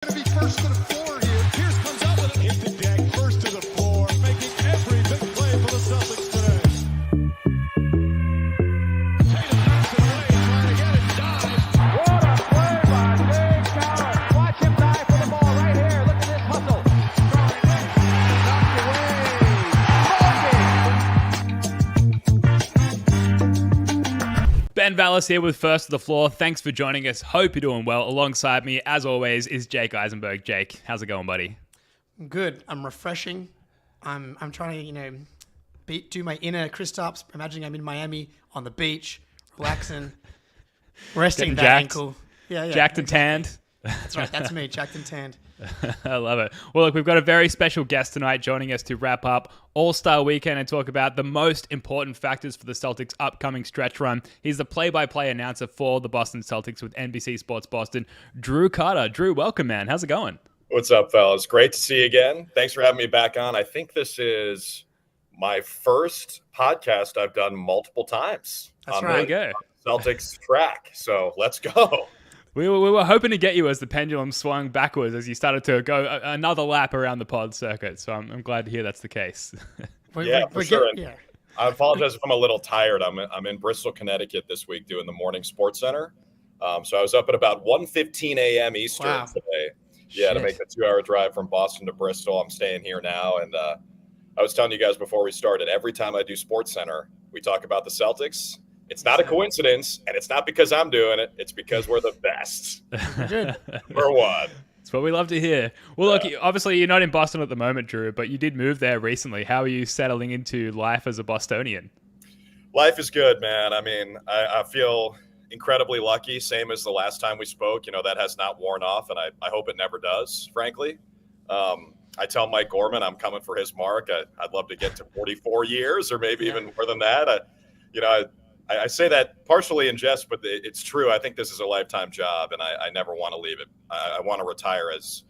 Going to be first to the floor here. Pierce comes out with it. Hit the deck, first to the floor, making every big play for the Celtics today. Tatum knocks it away, trying to get it. Dives. What a play by Dave Coward. Watch him dive for the ball right here. Look at this hustle. Ben Vallis here with First to the Floor. Thanks for joining us. Hope you're doing well. Alongside me, as always, is Jake Eisenberg. Jake, how's it going, buddy? I'm good. I'm refreshing. I'm trying to, do my inner Kristaps. Imagining I'm in Miami on the beach, relaxing, resting that ankle. Yeah. Jacked and tanned. That's right. That's me, jacked and tanned. I love it. Well, look, we've got a very special guest tonight joining us to wrap up All-Star Weekend and talk about the most important factors for the Celtics' upcoming stretch run. He's the play-by-play announcer for the Boston Celtics with NBC Sports Boston, Drew Carter. Drew, welcome, man. How's it going? What's up, fellas? Great to see you again. Thanks for having me back on. I think this is my first podcast I've done multiple times. That's right. There you go. Celtics track. So let's go. We were hoping to get you as the pendulum swung backwards as you started to go another lap around the pod circuit. So I'm glad to hear that's the case. For sure. I apologize if I'm a little tired. I'm in Bristol, Connecticut this week doing the morning sports center. So I was up at about 1:15 a.m. Eastern today. Yeah, to make the 2-hour drive from Boston to Bristol. I'm staying here now. And I was telling you guys before we started, every time I do sports center, we talk about the Celtics. It's not a coincidence, and it's not because I'm doing it. It's because we're the best. Good. We're one. That's what we love to hear. Well, look, obviously you're not in Boston at the moment, Drew, but you did move there recently. How are you settling into life as a Bostonian? Life is good, man. I mean, I feel incredibly lucky, same as the last time we spoke. You know, that has not worn off, and I hope it never does, frankly. I tell Mike Gorman I'm coming for his mark. I'd love to get to 44 years or maybe even more than that. I say that partially in jest, but it's true. I think this is a lifetime job, and I never want to leave it. I want to retire as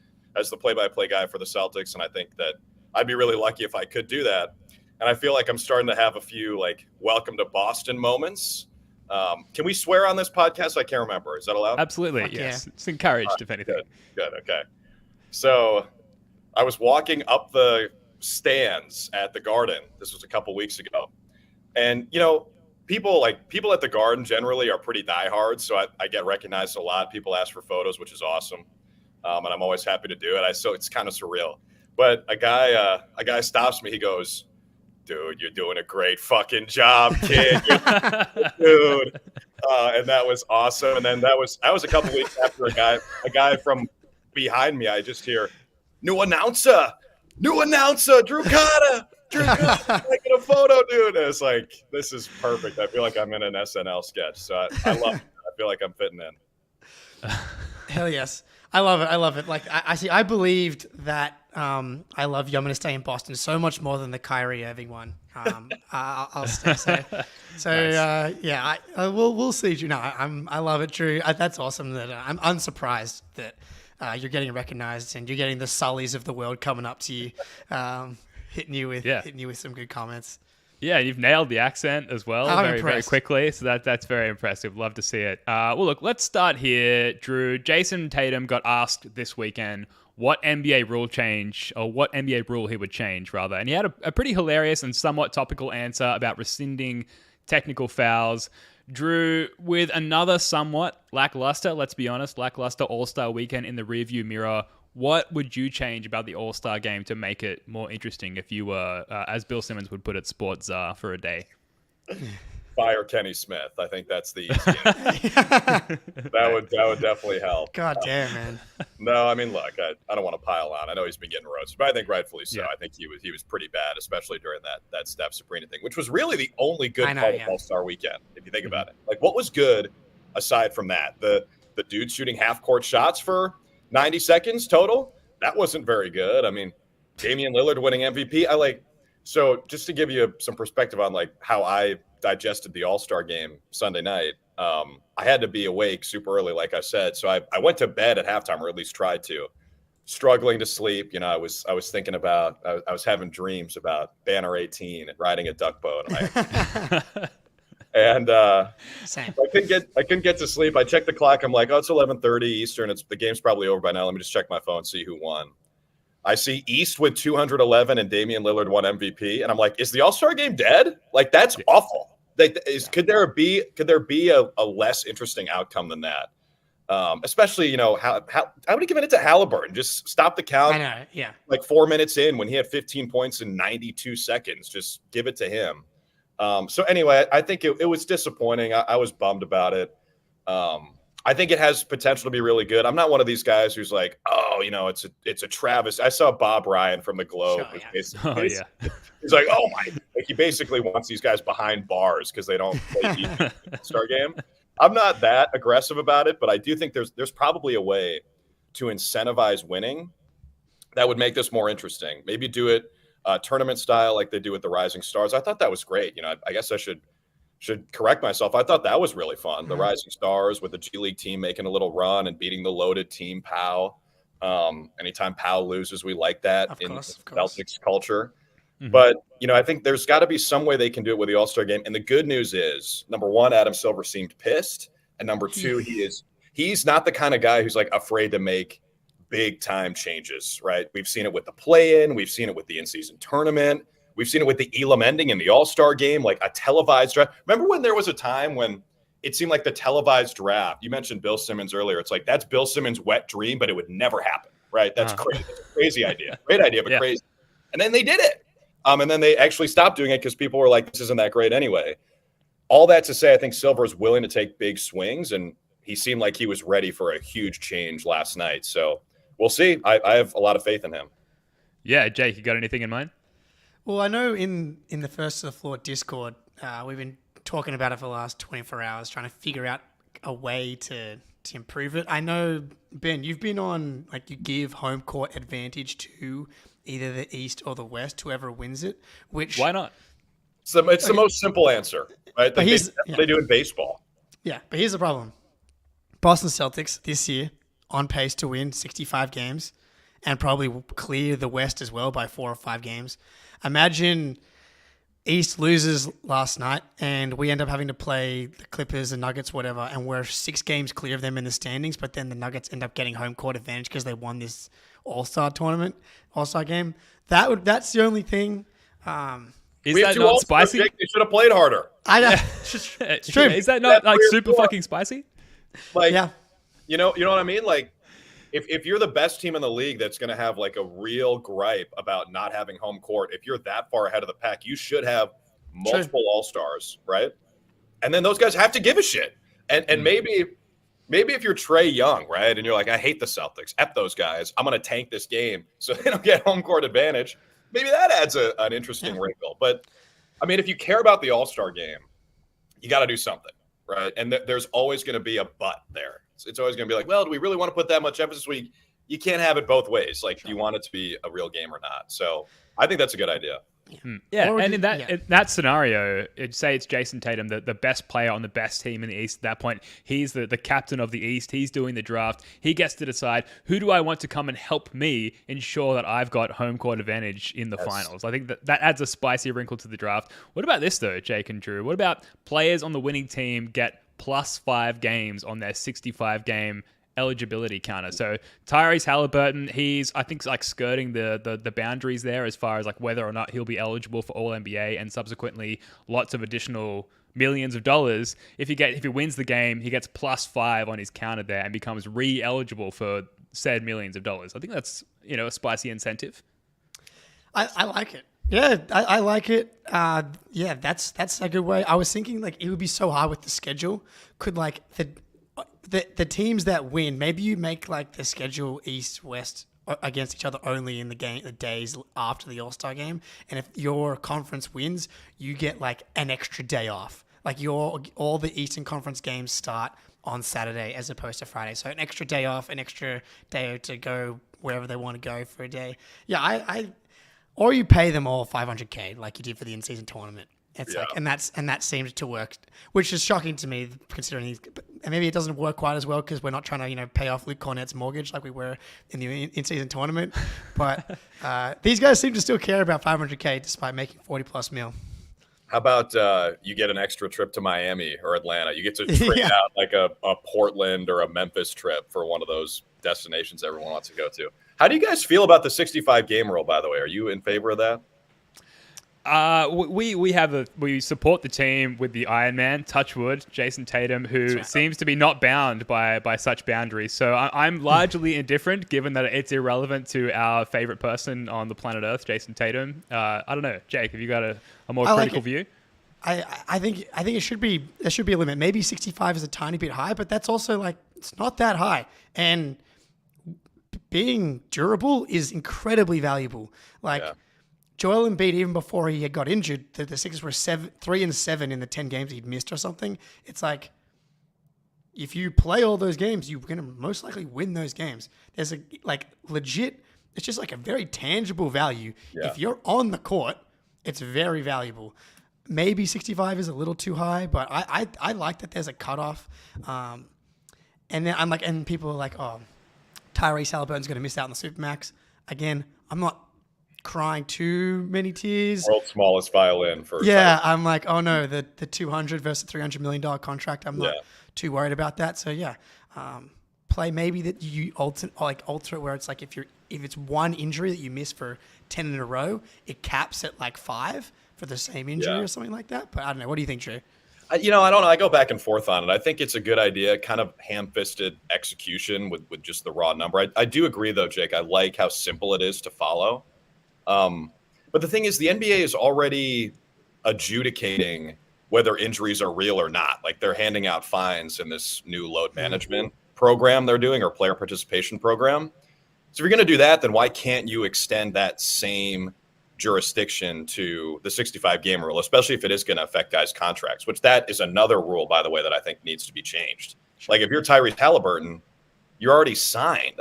the play-by-play guy for the Celtics, and I think that I'd be really lucky if I could do that. And I feel like I'm starting to have a few, welcome to Boston moments. Can we swear on this podcast? I can't remember. Is that allowed? Absolutely, yes. Yeah. It's encouraged, if anything. Good, okay. So I was walking up the stands at the Garden. This was a couple weeks ago. And, people at the Garden generally are pretty diehards, so I get recognized a lot. People ask for photos, which is awesome, and I'm always happy to do it. So it's kind of surreal. But a guy stops me. He goes, "Dude, you're doing a great fucking job, kid, dude." And that was awesome. And then that was a couple weeks after a guy from behind me. I just hear, "New announcer, Drew Carter." Taking a photo, dude. And it's like, this is perfect. I feel like I'm in an SNL sketch. So I love it. I feel like I'm fitting in. Hell yes. I love it. I believed that I love you. I'm going to stay in Boston so much more than the Kyrie Irving one. I'll stay. So nice. We'll see. I love it, Drew. That's awesome. That I'm unsurprised that you're getting recognized and you're getting the Sullys of the world coming up to you. Hitting you with some good comments. Yeah, you've nailed the accent as well very quickly. So that's very impressive. Love to see it. Well, look, let's start here, Drew. Jayson Tatum got asked this weekend what NBA rule he would change, rather. And he had a pretty hilarious and somewhat topical answer about rescinding technical fouls. Drew, with another somewhat lackluster All-Star Weekend in the rearview mirror, what would you change about the All-Star game to make it more interesting if you were, as Bill Simmons would put it, sports czar for a day? Fire Kenny Smith. I think that's the easiest. That would definitely help. God damn, man. No, I mean, look, I don't want to pile on. I know he's been getting roasted, but I think rightfully so. Yeah. I think he was pretty bad, especially during that Steph Sabrina thing, which was really the only good part of All-Star Weekend, if you think about it. What was good aside from that? The dude shooting half-court shots for 90 seconds total? That wasn't very good. I mean, Damian Lillard winning MVP. So just to give you some perspective on how I digested the All-Star game Sunday night, I had to be awake super early, like I said. So I went to bed at halftime, or at least tried to, struggling to sleep. I was thinking about, I was having dreams about Banner 18 and riding a duck boat. And Same. I couldn't get to sleep. I checked the clock. I'm like, oh, it's 11:30 Eastern. The game's probably over by now. Let me just check my phone, see who won. I see East with 211 and Damian Lillard won MVP, and I'm like, is the All-Star game dead? Like, that's awful. Could there be a less interesting outcome than that? Especially, how would he give it to Halliburton? Just stop the count. I know, yeah. Like 4 minutes in when he had 15 points in 92 seconds. Just give it to him. So anyway, I think it was disappointing. I was bummed about it. I think it has potential to be really good. I'm not one of these guys who's like, oh, it's a Travis. I saw Bob Ryan from the Globe. Sure, yeah. He's like, oh my, like he basically wants these guys behind bars because they don't play defense in the All-Star game. I'm not that aggressive about it, but I do think there's probably a way to incentivize winning that would make this more interesting. Maybe do it tournament style like they do with the Rising Stars. I thought that was great. I guess I should correct myself. I thought that was really fun. The Rising Stars with the G League team making a little run and beating the loaded team POW. Anytime POW loses, we like that in Celtics culture. Mm-hmm. But, I think there's got to be some way they can do it with the All-Star game. And the good news is, number one, Adam Silver seemed pissed. And number two, he's not the kind of guy who's like afraid to make big time changes, right? We've seen it with the play-in. We've seen it with the in-season tournament. We've seen it with the Elam ending in the All-Star game, like a televised draft. Remember when there was a time when it seemed like the televised draft, you mentioned Bill Simmons earlier. It's like, that's Bill Simmons' wet dream, but it would never happen, right? That's crazy. It's a crazy idea. Great idea, but crazy. And then they did it. And then they actually stopped doing it because people were like, this isn't that great anyway. All that to say, I think Silver is willing to take big swings, and he seemed like he was ready for a huge change last night. So we'll see. I have a lot of faith in him. Yeah, Jake, you got anything in mind? Well, I know in the First to the Floor Discord, we've been talking about it for the last 24 hours, trying to figure out a way to improve it. I know, Ben, you've been on, like, you give home court advantage to either the East or the West, whoever wins it. Which why not? So it's the most simple answer, right? That's what they do in baseball. Yeah, but here's the problem. Boston Celtics this year on pace to win 65 games and probably clear the West as well by 4 or 5 games. Imagine East loses last night and we end up having to play the Clippers, the Nuggets, whatever, and we're 6 games clear of them in the standings, but then the Nuggets end up getting home court advantage because they won this All-Star tournament, All-Star game. That's the only thing. Is that not spicy? They should have played harder. I know. It's true. Is that not like super fucking spicy? Like, yeah. You know what I mean? Like, if you're the best team in the league that's going to have like a real gripe about not having home court, if you're that far ahead of the pack, you should have multiple All-Stars, right? And then those guys have to give a shit. And maybe if you're Trae Young, right, and you're like, I hate the Celtics, F those guys, I'm going to tank this game so they don't get home court advantage. Maybe that adds an interesting wrinkle. But, I mean, if you care about the All-Star game, you got to do something, right? And there's always going to be a but there. It's always going to be like, well, do we really want to put that much emphasis? You can't have it both ways. Like, do you want it to be a real game or not? So I think that's a good idea. Yeah, and in that scenario, say it's Jayson Tatum, the best player on the best team in the East at that point. He's the captain of the East. He's doing the draft. He gets to decide, who do I want to come and help me ensure that I've got home court advantage in the finals. I think that adds a spicy wrinkle to the draft. What about this, though, Jake and Drew? What about players on the winning team get +5 games on their 65-game eligibility counter? So Tyrese Halliburton, he's, I think, like skirting the boundaries there as far as like whether or not he'll be eligible for All NBA and subsequently lots of additional millions of dollars. If he wins the game, he gets +5 on his counter there and becomes re-eligible for said millions of dollars. I think that's a spicy incentive. I like it. Yeah, I like it. Yeah, that's a good way. I was thinking like it would be so hard with the schedule. Could like the teams that win, maybe you make like the schedule East West against each other only in the days after the All-Star game, and if your conference wins, you get like an extra day off. Like all the Eastern Conference games start on Saturday as opposed to Friday, so an extra day off, an extra day to go wherever they want to go for a day. Yeah, or you pay them all $500K like you did for the in-season tournament. It's like, and that seems to work, which is shocking to me considering maybe it doesn't work quite as well because we're not trying to pay off Luke Cornett's mortgage like we were in the in-season tournament. But these guys seem to still care about $500K despite making 40+ mil. How about you get an extra trip to Miami or Atlanta? You get to trade out like a Portland or a Memphis trip for one of those destinations everyone wants to go to. How do you guys feel about the 65 game rule, by the way? Are you in favor of that? We support the team with the Iron Man, touch wood, Jayson Tatum, who seems to be not bound by such boundaries. So I'm largely indifferent, given that it's irrelevant to our favorite person on the planet Earth, Jayson Tatum. I don't know, Jake, have you got a more critical view? I think there should be a limit. Maybe 65 is a tiny bit high, but that's also like it's not that high. And being durable is incredibly valuable. Joel Embiid, even before he had got injured, the Sixers were 3-7 in the 10 games he'd missed or something. It's like, if you play all those games, you're going to most likely win those games. There's legit, it's just like a very tangible value. Yeah. If you're on the court, it's very valuable. Maybe 65 is a little too high, but I like that there's a cutoff. And then and people are like, oh, Tyrese Halliburton's going to miss out on the Supermax. Again, I'm not crying too many tears. World's smallest violin for I'm like, oh no, the $200 versus $300 million contract. I'm not too worried about that. So play maybe that you alter it where it's like if it's one injury that you miss for 10 in a row, it caps at like 5 for the same injury or something like that. But I don't know. What do you think, Drew? I don't know. I go back and forth on it. I think it's a good idea, kind of ham-fisted execution with just the raw number. I do agree though, Jake. I like how simple it is to follow. But the thing is, the NBA is already adjudicating whether injuries are real or not. Like they're handing out fines in this new load management program they're doing, or player participation program. So if you're going to do that, then why can't you extend that same jurisdiction to the 65 game rule, especially if it is going to affect guys' contracts, which that is another rule, by the way, that I think needs to be changed. Like if you're Tyrese Halliburton, you're already signed.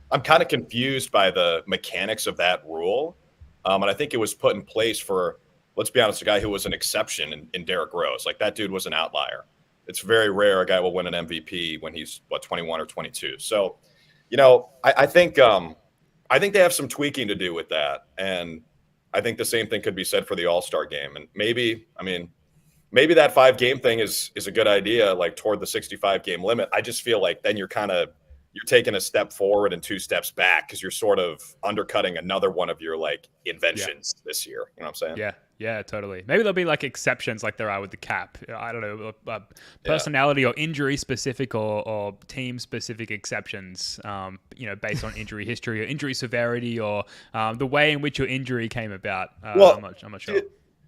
I'm kind of confused by the mechanics of that rule. And I think it was put in place for, let's be honest, a guy who was an exception in Derrick Rose. Like that dude was an outlier. It's very rare a guy will win an MVP when he's 21 or 22. So, I think they have some tweaking to do with that. And I think the same thing could be said for the All-Star game. And maybe that 5-game thing is a good idea, like toward the 65 game limit. I just feel like then you're taking a step forward and 2 steps back because you're sort of undercutting another one of your like inventions this year. You know what I'm saying? Yeah, totally. Maybe there'll be like exceptions like there are with the cap. I don't know, personality or injury specific or team specific exceptions, based on injury history or injury severity or the way in which your injury came about. I'm not sure.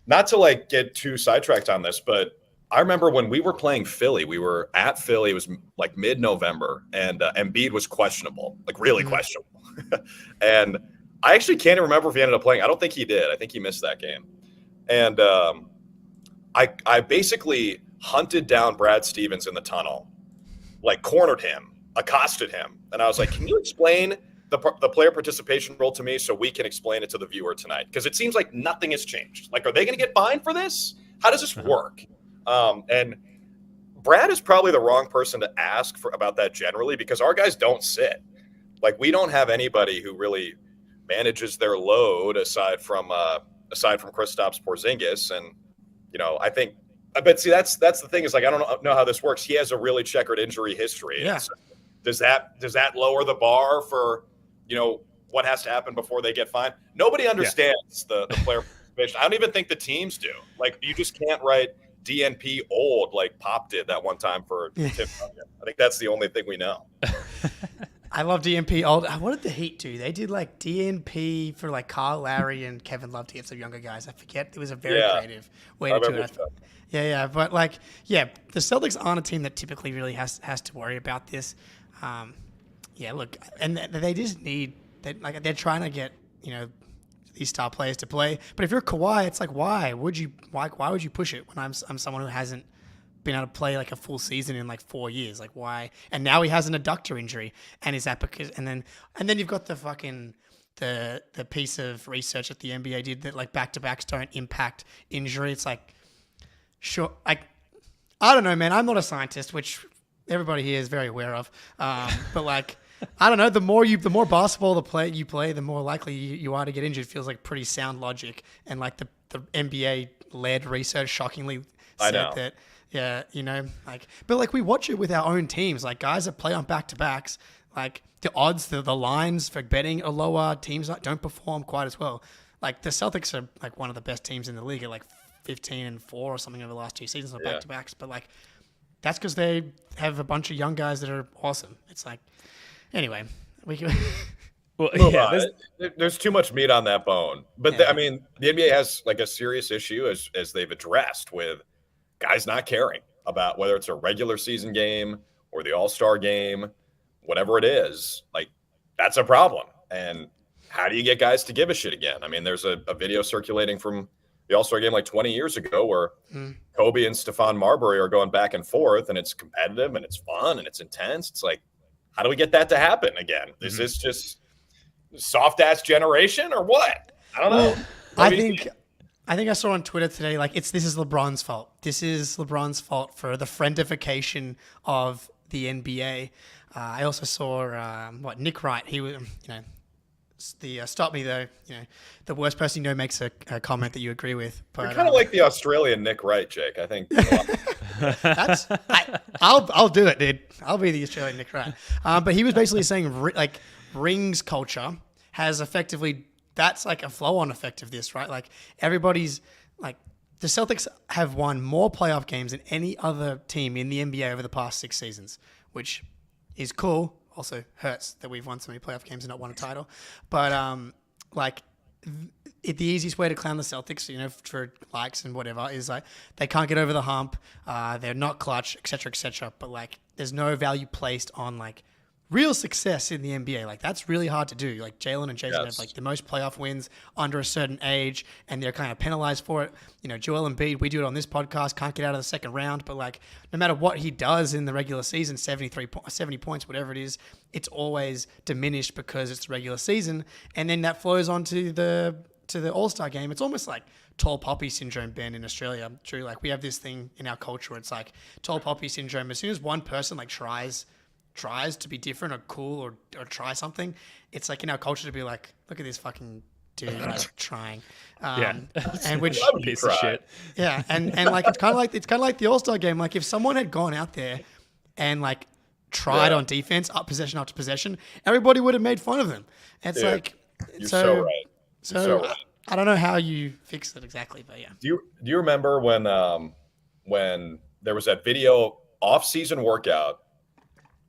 Not to like get too sidetracked on this, but I remember when we were playing Philly, we were at Philly. It was like mid-November, and Embiid was questionable, like really questionable. And I actually can't remember if he ended up playing. I don't think he did. I think he missed that game. And I basically hunted down Brad Stevens in the tunnel, like cornered him, accosted him. And I was like, can you explain the player participation rule to me so we can explain it to the viewer tonight? Because it seems like nothing has changed. Like, are they going to get fined for this? How does this work? And Brad is probably the wrong person to ask about that generally because our guys don't sit. Like we don't have anybody who really manages their load aside from Kristaps Porzingis. And, I think, but see, that's the thing is like, I don't know how this works. He has a really checkered injury history. Yeah. So does that lower the bar for, what has to happen before they get fined? Nobody understands the player participation. I don't even think the teams do. Like you just can't write DNP old like Pop did that one time for Tim Duncan. I think that's the only thing we know. I love DNP old. What did the Heat do? They did like DNP for like Kyle Lowry and Kevin Love to get some younger guys. I forget. It was a very creative way to do it. But the Celtics aren't a team that typically really has to worry about this. Look, and they just need they're trying to get these star players to play. But if you're Kawhi, it's like why would you push it when I'm someone who hasn't been able to play like a full season in like 4 years? Like why? And now he has an adductor injury, and is that because? And then you've got the fucking the piece of research that the NBA did that like back-to-backs don't impact injury. It's like sure, like I don't know, man. I'm not a scientist, which everybody here is very aware of. But like. I don't know. The more basketball you play, the more likely you are to get injured. Feels like pretty sound logic, and like the NBA led research shockingly I said know. that. Yeah, but we watch it with our own teams, like guys that play on back-to-backs, like the odds, the lines for betting are lower. Teams that don't perform quite as well. Like the Celtics are like one of the best teams in the league at like 15-4 or something over the last 2 seasons on back-to-backs. But like that's because they have a bunch of young guys that are awesome. It's like, anyway, we can. Well, there's too much meat on that bone. But I mean, the NBA has like a serious issue as they've addressed with guys not caring about whether it's a regular season game or the All-Star game, whatever it is. Like that's a problem. And how do you get guys to give a shit again? I mean, there's a video circulating from the All-Star game like 20 years ago where Kobe and Stephon Marbury are going back and forth, and it's competitive and it's fun and it's intense. It's like, how do we get that to happen again? Is this just soft ass generation or what? I don't know. I think I saw on Twitter today, like this is LeBron's fault. This is LeBron's fault for the friendification of the NBA. I also saw Nick Wright. He was, stop me though. The worst person makes a comment that you agree with. But you're kind of like the Australian Nick Wright, Jake. I think. I'll do it, dude. I'll be the Australian Nick Wright. But he was basically saying rings culture has effectively. That's like a flow-on effect of this, right? Like everybody's like the Celtics have won more playoff games than any other team in the NBA over the past 6 seasons, which is cool. Also hurts that we've won so many playoff games and not won a title. But the easiest way to clown the Celtics, for likes and whatever, is like they can't get over the hump. They're not clutch, et cetera, et cetera. But like there's no value placed on like real success in the NBA. Like that's really hard to do. Like Jaylen and Jayson have like the most playoff wins under a certain age, and they're kind of penalized for it. Joel Embiid, we do it on this podcast, can't get out of the second round, but like no matter what he does in the regular season, 70 points, whatever it is, it's always diminished because it's the regular season, and then that flows on to the All-Star game. It's almost like tall poppy syndrome, Ben, in Australia. True, like we have this thing in our culture where it's like tall poppy syndrome. As soon as one person like tries to be different or cool or try something, it's like in our culture to be like, look at this fucking dude like trying. And which piece of shit. Yeah, and like it's kind of like the All-Star game. Like if someone had gone out there and like tried on defense, up possession after possession, everybody would have made fun of them. It's like you're so right. So I don't know how you fix it exactly, but yeah. Do you remember when there was that video off-season workout?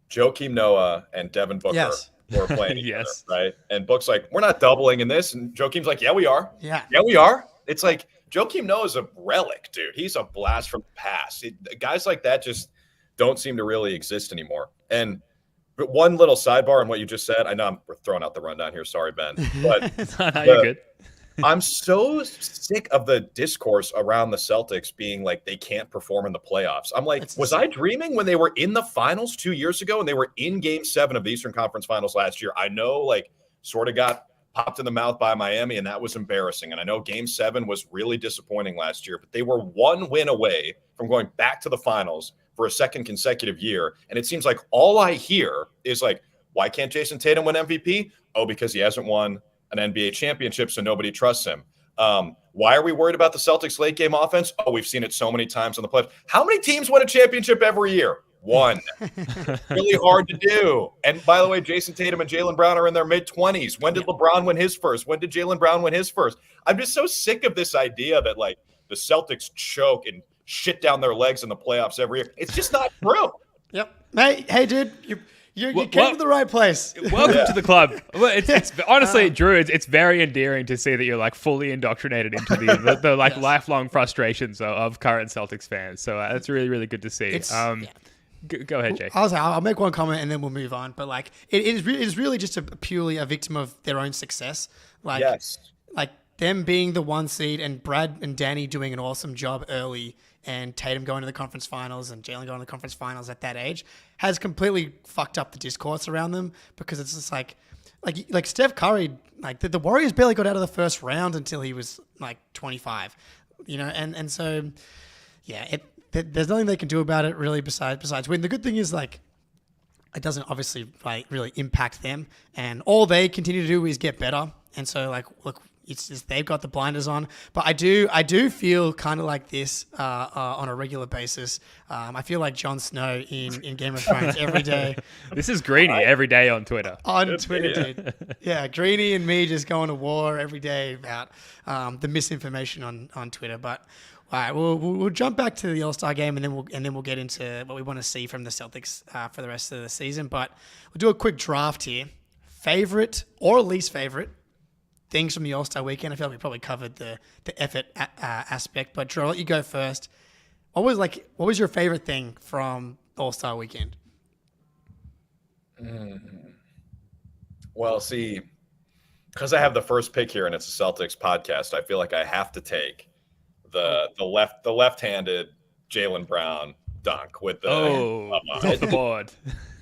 Joakim Noah and Devin Booker were playing together, right? And Book's like, we're not doubling in this. And Joakim's like, yeah, we are. Yeah, we are. It's like Joakim Noah's a relic, dude. He's a blast from the past. Guys like that just don't seem to really exist anymore. But one little sidebar on what you just said. I know we're throwing out the rundown here. Sorry, Ben. But you're good. I'm so sick of the discourse around the Celtics being like they can't perform in the playoffs. I'm like, was I dreaming when they were in the finals 2 years ago and they were in Game 7 of the Eastern Conference Finals last year? I know, like, sort of got popped in the mouth by Miami, and that was embarrassing. And I know Game 7 was really disappointing last year, but they were one win away from going back to the finals for a second consecutive year. And it seems like all I hear is like, why can't Jayson Tatum win MVP? Oh, because he hasn't won an NBA championship, so nobody trusts him. Why are we worried about the Celtics late game offense? Oh, we've seen it so many times in the playoffs. How many teams win a championship every year? One. Really hard to do. And by the way, Jayson Tatum and Jaylen Brown are in their mid-20s. When did LeBron win his first? When did Jaylen Brown win his first? I'm just so sick of this idea that like the Celtics choke and shit down their legs in the playoffs every year. It's just not true. Yep. Hey, dude, you came to the right place. Welcome to the club. Well, it's honestly, Drew, it's very endearing to see that you're like fully indoctrinated into the like lifelong frustrations of current Celtics fans. So that's really, really good to see. Go ahead, Jake. I'll make one comment and then we'll move on. But like, it is really just purely a victim of their own success. Like, like them being the 1 seed and Brad and Danny doing an awesome job early, and Tatum going to the conference finals and Jaylen going to the conference finals at that age has completely fucked up the discourse around them, because it's just like Steph Curry, like the Warriors barely got out of the first round until he was like 25, and so there's nothing they can do about it really besides win. The good thing is like it doesn't obviously like really impact them, and all they continue to do is get better. And so like, look, it's just they've got the blinders on. But I do feel kind of like this on a regular basis. I feel like Jon Snow in Game of Thrones every day. This is Greeny every day on Twitter. On Twitter, dude. Yeah, Greeny and me just going to war every day about the misinformation on Twitter. But all right, we'll jump back to the All-Star game and then we'll get into what we want to see from the Celtics for the rest of the season. But we'll do a quick draft here. Favorite or least favorite things from the All-Star weekend. I feel like we probably covered the effort aspect, but Drew, I'll let you go first. What was your favorite thing from All-Star weekend? Well, see, because I have the first pick here and it's a Celtics podcast, I feel like I have to take the left-handed Jaylen Brown dunk with the off the board.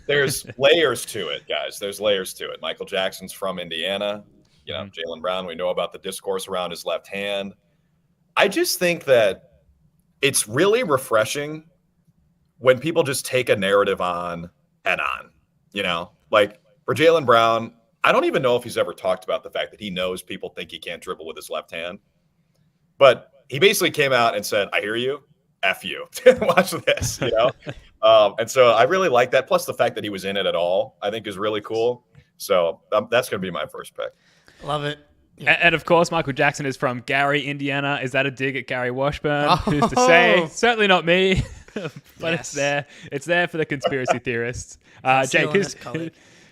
There's layers to it, guys. There's layers to it. Michael Jackson's from Indiana. You know, Jaylen Brown, we know about the discourse around his left hand. I just think that it's really refreshing when people just take a narrative on and on, you know, like for Jaylen Brown, I don't even know if he's ever talked about the fact that he knows people think he can't dribble with his left hand, but he basically came out and said, I hear you, F you, watch this, you know? And so I really like that. Plus the fact that he was in it at all, I think is really cool. So that's going to be my first pick. Love it. Yeah. And of course, Michael Jackson is from Gary, Indiana. Is that a dig at Gary Washburn? Who's to say? Certainly not me, but yes. It's there. It's there for the conspiracy theorists. Jake,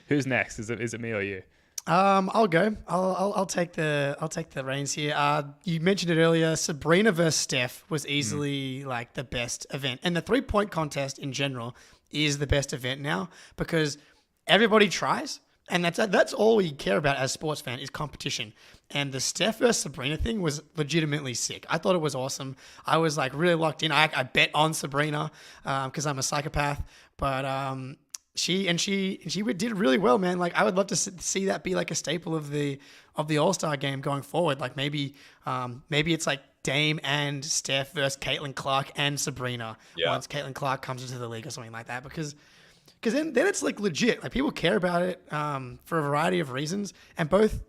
who's next? Is it me or you? I'll go. I'll take the reins here. You mentioned it earlier. Sabrina versus Steph was easily like the best event, and the 3-point contest in general is the best event now because everybody tries, and that's all we care about as sports fan is competition. And the Steph versus Sabrina thing was legitimately sick. I thought it was awesome. I was like really locked in. I bet on Sabrina because I'm a psychopath, but She did really well, man. Like I would love to see that be like a staple of the All-Star game going forward. Like maybe it's like Dame and Steph versus Caitlin Clark and Sabrina once Caitlin Clark comes into the league or something like that. Because then it's like legit. Like people care about it for a variety of reasons, and both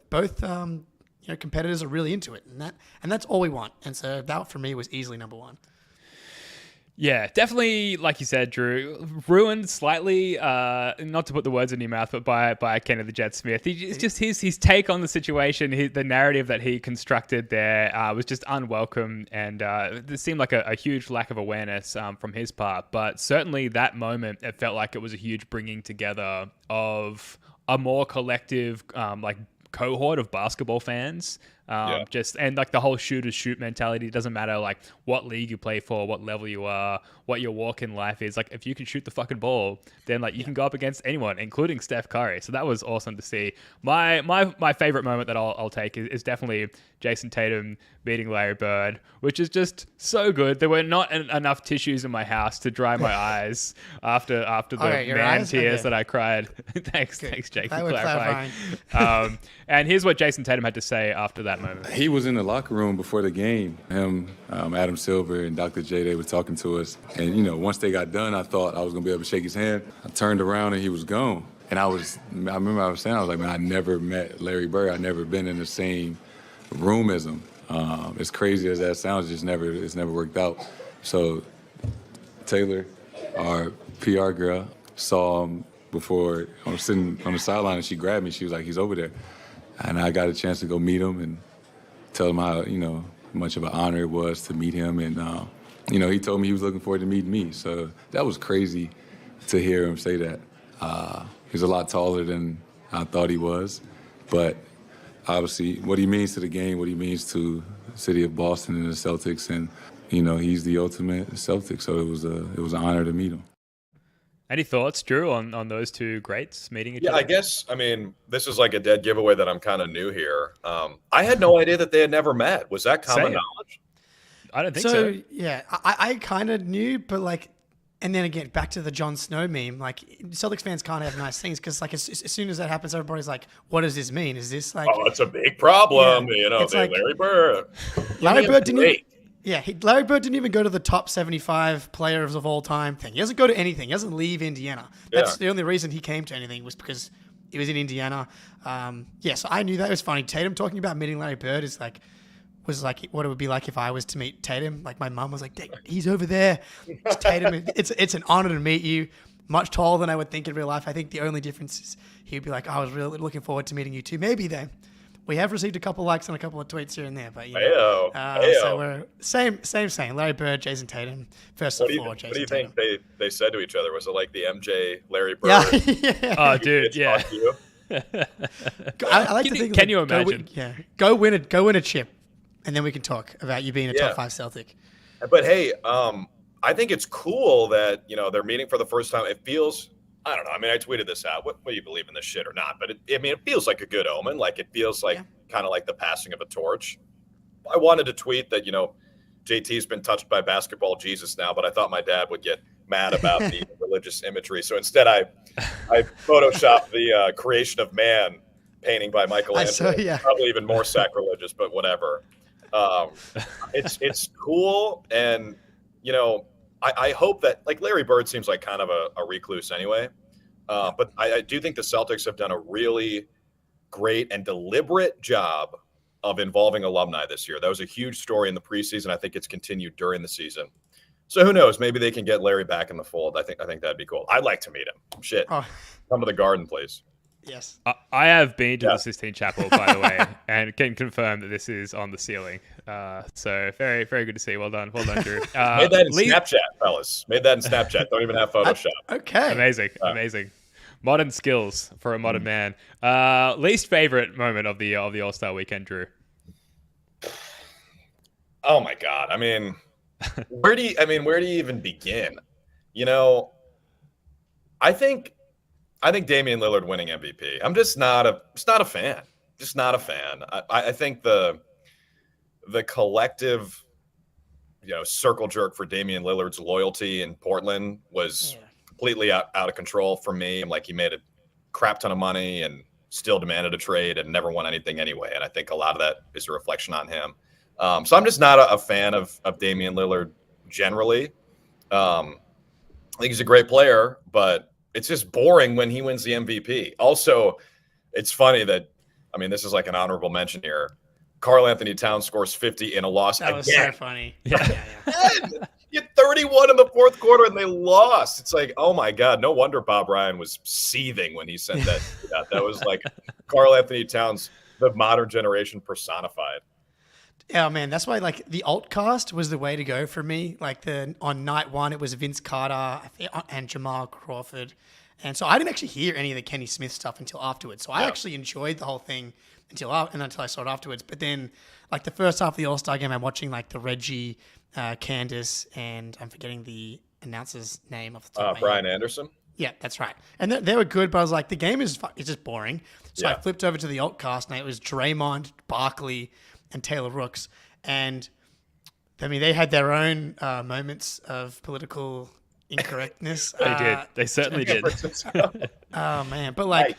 competitors are really into it, and that's all we want. And so that for me was easily number one. Yeah, definitely, like you said, Drew, ruined slightly, not to put the words in your mouth, but by Kenny the Jet Smith. It's just his take on the situation, the narrative that he constructed there was just unwelcome, and there seemed like a huge lack of awareness from his part. But certainly that moment, it felt like it was a huge bringing together of a more collective, cohort of basketball fans. And like the whole shoot mentality. It doesn't matter like what league you play for, what level you are, what your walk in life is. Like if you can shoot the fucking ball, then like you can go up against anyone, including Steph Curry. So that was awesome to see. My favorite moment that I'll take is definitely Jayson Tatum beating Larry Bird, which is just so good. There were not enough tissues in my house to dry my eyes after the man tears that I cried. Thanks, Jake, for clarifying. And here's what Jayson Tatum had to say after that moment. He was in the locker room before the game. Him, Adam Silver, and Dr. J, they were talking to us. And, once they got done, I thought I was going to be able to shake his hand. I turned around and he was gone. And I remember I was saying, man, I never met Larry Bird. I'd never been in the same room as him. As crazy as that sounds, it's never worked out. So Taylor, our PR girl, saw him before I was sitting on the sideline and she grabbed me. She was like, he's over there. And I got a chance to go meet him and tell him how, much of an honor it was to meet him. And, he told me he was looking forward to meeting me. So that was crazy to hear him say that. He's a lot taller than I thought he was. But obviously what he means to the game, what he means to the city of Boston and the Celtics. And, he's the ultimate Celtic. So it was an honor to meet him. Any thoughts, Drew, on those two greats meeting each other? Yeah, I guess, this is like a dead giveaway that I'm kind of new here. I had no idea that they had never met. Was that common knowledge? I don't think so. Yeah, I kind of knew, but and then again, back to the Jon Snow meme, Celtics fans can't have nice things because as soon as that happens, everybody's like, what does this mean? Is this like... Oh, it's a big problem, Larry Bird. Larry Bird didn't even... Yeah, Larry Bird didn't even go to the top 75 players of all time thing. He doesn't go to anything. He doesn't leave Indiana. That's the only reason he came to anything was because He was in Indiana. So I knew that. It was funny. Tatum talking about meeting Larry Bird was like what it would be like if I was to meet Tatum. Like my mum was like, he's over there. It's Tatum. It's an honor to meet you. Much taller than I would think in real life. I think the only difference is he'd be like, I was really looking forward to meeting you too. Maybe then. We have received a couple likes and a couple of tweets here and there, but so we're same. Larry Bird, Jayson Tatum, first and four. What do you think they said to each other? Was it like the MJ Larry Bird? Yeah. Oh, dude, yeah. I like to think. Can you imagine? Go win a chip, and then we can talk about you being a top 5 Celtic. But hey, I think it's cool that they're meeting for the first time. It feels. I don't know. I mean, I tweeted this out. What do you believe in this shit or not? But it feels like a good omen. Like it feels like kind of like the passing of a torch. I wanted to tweet that, JT's been touched by basketball Jesus now, but I thought my dad would get mad about the religious imagery. So instead I photoshopped the creation of man painting by Michelangelo. Probably even more sacrilegious, but whatever. It's cool. And, I hope that, like, Larry Bird seems like kind of a recluse anyway. But I do think the Celtics have done a really great and deliberate job of involving alumni this year. That was a huge story in the preseason. I think it's continued during the season. So who knows? Maybe they can get Larry back in the fold. I think that'd be cool. I'd like to meet him. Shit. Come to the Garden, please. Yes. I have been to the Sistine Chapel, by the way, and can confirm that this is on the ceiling. So very, very good to see. Well done, Drew. Made that in Snapchat, fellas. Made that in Snapchat. Don't even have Photoshop. Okay. Amazing. Modern skills for a modern man. Least favorite moment of the All-Star weekend, Drew? Oh my God. I mean, where do you even begin? I think Damian Lillard winning MVP. I'm just not a fan. Just not a fan. I think the collective, circle jerk for Damian Lillard's loyalty in Portland was completely out of control for me. I'm like, he made a crap ton of money and still demanded a trade and never won anything anyway. And I think a lot of that is a reflection on him. So I'm just not a fan of Damian Lillard generally. I think he's a great player, but it's just boring when he wins the MVP. Also, it's funny that, this is like an honorable mention here. Karl Anthony Towns scores 50 in a loss again. That was so funny. Yeah. You had 31 in the fourth quarter and they lost. It's like, oh my God, no wonder Bob Ryan was seething when he sent that. That was like Karl Anthony Towns, the modern generation personified. Yeah, man, that's why like the alt cast was the way to go for me. Like on night one, it was Vince Carter and Jamal Crawford. And so I didn't actually hear any of the Kenny Smith stuff until afterwards. So I actually enjoyed the whole thing until I saw it afterwards. But then like the first half of the All-Star game, I'm watching like the Reggie, Candace, and I'm forgetting the announcer's name off the top of my Brian head. Anderson. Yeah, that's right. And they were good, but I was like, the game is just boring. So I flipped over to the alt cast, and it was Draymond, Barkley, and Taylor Rooks. And they had their own moments of political incorrectness. They did. They certainly did. Oh man, but like,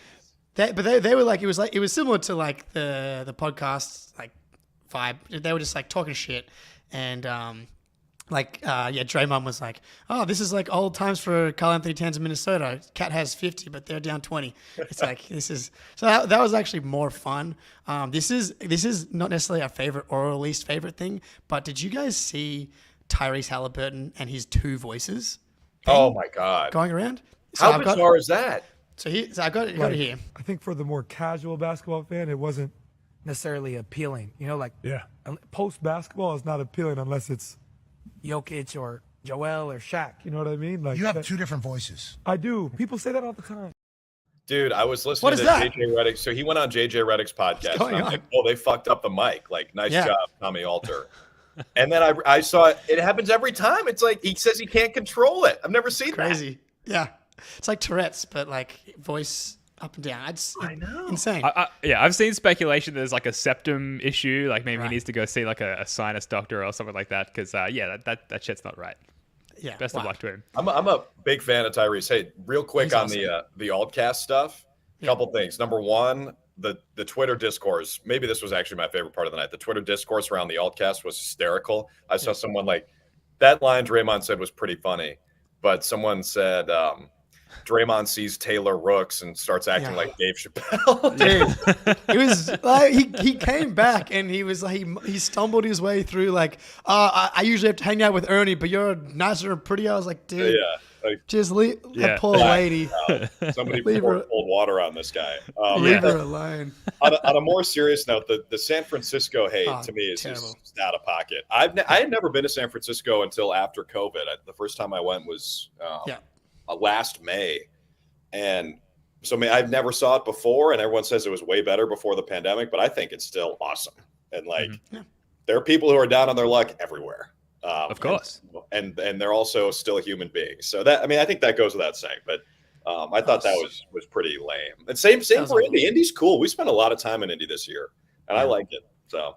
they were like, it was similar to like the podcast like vibe. They were just like talking shit, and Draymond was like, oh, this is like old times for Karl Anthony Towns in Minnesota. Cat has 50, but they're down 20. It's like, that was actually more fun. This is not necessarily our favorite or least favorite thing, but did you guys see Tyrese Halliburton and his two voices? Oh my God. Going around? How bizarre is that? So I got it here. I think for the more casual basketball fan, it wasn't necessarily appealing. Post basketball is not appealing unless it's Jokic or Joel or Shaq. You know what I mean? Like, you have two different voices. I do. People say that all the time. Dude, I was listening to JJ Redick. So he went on JJ Redick's podcast. And I'm like, oh, they fucked up the mic. Like, nice job, Tommy Alter. And then I saw it happens every time. It's like he says he can't control it. I've never seen crazy. Yeah. It's like Tourette's, but like voice up and down. I know. Insane. I've seen speculation there's like a septum issue. Like maybe he needs to go see like a sinus doctor or something like that. Because that shit's not right. Yeah. Best of luck to him. I'm a big fan of Tyrese. Hey, real quick on the Altcast stuff. Couple things. Number one, the Twitter discourse. Maybe this was actually my favorite part of the night. The Twitter discourse around the Altcast was hysterical. I saw someone like that line Draymond said was pretty funny, but someone said Draymond sees Taylor Rooks and starts acting like Dave Chappelle. Dude, it was like he came back and he was like he stumbled his way through like I usually have to hang out with Ernie, but you're nicer and pretty. I was like, dude, just leave that poor lady. Somebody poured cold water on this guy. Leave her alone. On a more serious note, the San Francisco hate to me is just out of pocket. I had never been to San Francisco until after COVID. The first time I went was last May, and so I never saw it before, and everyone says it was way better before the pandemic, but I think it's still awesome. And there are people who are down on their luck everywhere, of course, and they're also still human beings. So that I think that goes without saying, but I thought that was pretty lame. And same for Indy. Indy's cool. We spent a lot of time in Indy this year, and I liked it. So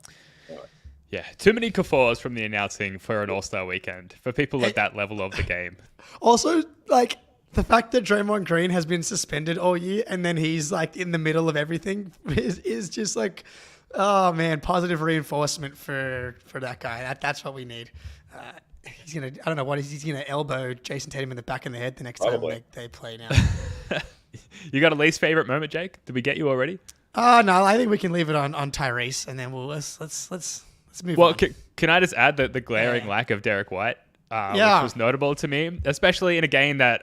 anyway. Yeah, too many guffaws from the announcing for an All-Star weekend for people at that level of the game. Also, like the fact that Draymond Green has been suspended all year and then he's like in the middle of everything is just like, oh man, positive reinforcement for that guy. That's what we need. He's gonna, I don't know what he's gonna elbow Jayson Tatum in the back of the head the next time they play now. You got a least favorite moment, Jake? Did we get you already? No, I think we can leave it on Tyrese and then let's move on. Well, can I just add that the glaring lack of Derek White, which was notable to me, especially in a game that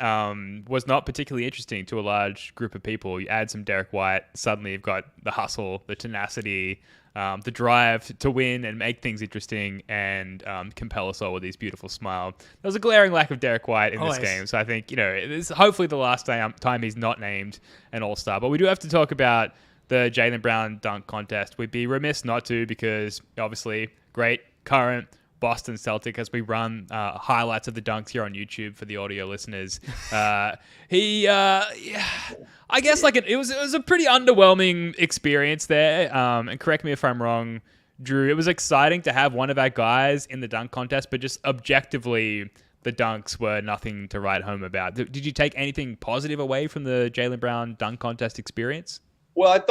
was not particularly interesting to a large group of people. You add some Derek White, suddenly you've got the hustle, the tenacity, the drive to win and make things interesting and compel us all with his beautiful smile. There was a glaring lack of Derek White in this game. So I think, it is hopefully the last time he's not named an All-Star. But we do have to talk about the Jaylen Brown dunk contest. We'd be remiss not to because obviously great current Boston Celtic as we run highlights of the dunks here on YouTube for the audio listeners. I guess it was a pretty underwhelming experience there. And correct me if I'm wrong, Drew. It was exciting to have one of our guys in the dunk contest, but just objectively, the dunks were nothing to write home about. Did you take anything positive away from the Jaylen Brown dunk contest experience? Well,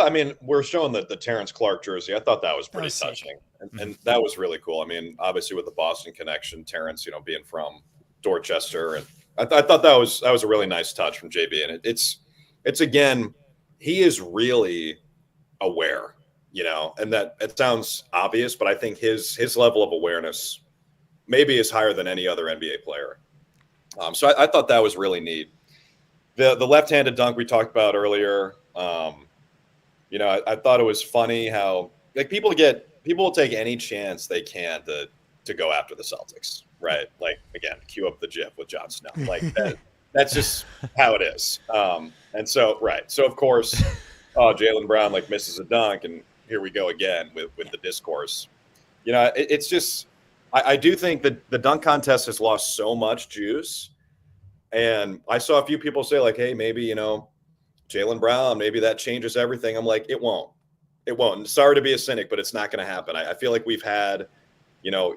we're showing the Terrence Clark jersey. I thought that was pretty touching. And that was really cool. Obviously with the Boston connection, Terrence, being from Dorchester. And I thought that was a really nice touch from JB. And it's again, he is really aware, and that it sounds obvious, but I think his level of awareness maybe is higher than any other NBA player. So I thought that was really neat. The left-handed dunk we talked about earlier, I thought it was funny how people will take any chance they can to go after the Celtics, right? Again, cue up the GIF with Jon Snow. That's just how it is. And so, right. So of course, Jaylen Brown misses a dunk, and here we go again with the discourse. It's just I do think that the dunk contest has lost so much juice, and I saw a few people say hey, maybe Jaylen Brown, maybe that changes everything. I'm like, it won't. It won't. Sorry to be a cynic, but it's not going to happen. I feel like we've had,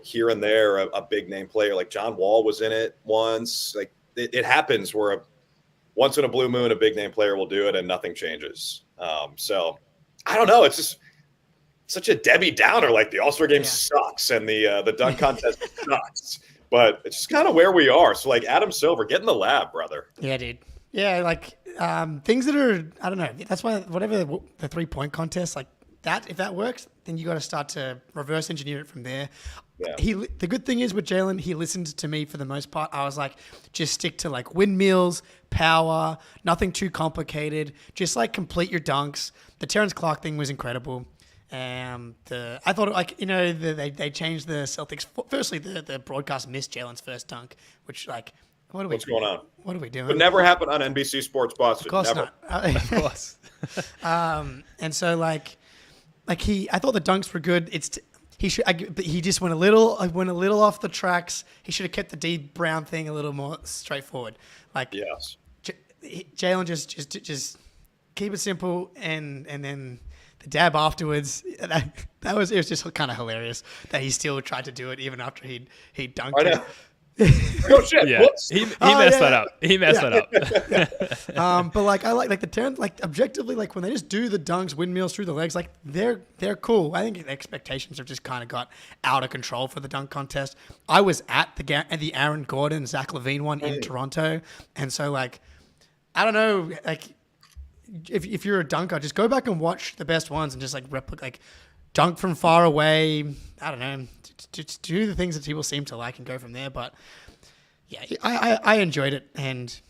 here and there a big name player like John Wall was in it once. It happens where once in a blue moon, a big name player will do it and nothing changes. So I don't know. It's just such a Debbie Downer. The All-Star game sucks and the dunk contest sucks, but it's just kind of where we are. So Adam Silver, get in the lab, brother. Yeah, dude. Yeah, things that are, I don't know. That's why whatever the 3-point contest, if that works, then you got to start to reverse engineer it from there. Yeah. The good thing is with Jaylen, he listened to me for the most part. I was just stick to windmills, power, nothing too complicated. Just complete your dunks. The Terrence Clark thing was incredible. I thought they changed the Celtics. Firstly, the broadcast missed Jaylen's first dunk, which what's going on? What are we doing? Would never happen on NBC Sports Boston. Of course never. not. Of course. And so I thought the dunks were good. He just went a little off the tracks. He should have kept the D Brown thing a little more straightforward. Yes. Jaylen just keep it simple, and then the dab afterwards. It was just kind of hilarious that he still tried to do it even after he dunked it. Oh shit! Yeah, he messed that up. He messed that up. But I like the Terrence, objectively, when they just do the dunks, windmills through the legs, they're cool. I think the expectations have just kind of got out of control for the dunk contest. I was at the Aaron Gordon, Zach LaVine one in Toronto, and so I don't know, like if you're a dunker, just go back and watch the best ones and just like replicate, like dunk from far away. I don't know, just do the things that people seem to like and go from there. But yeah, I enjoyed it, and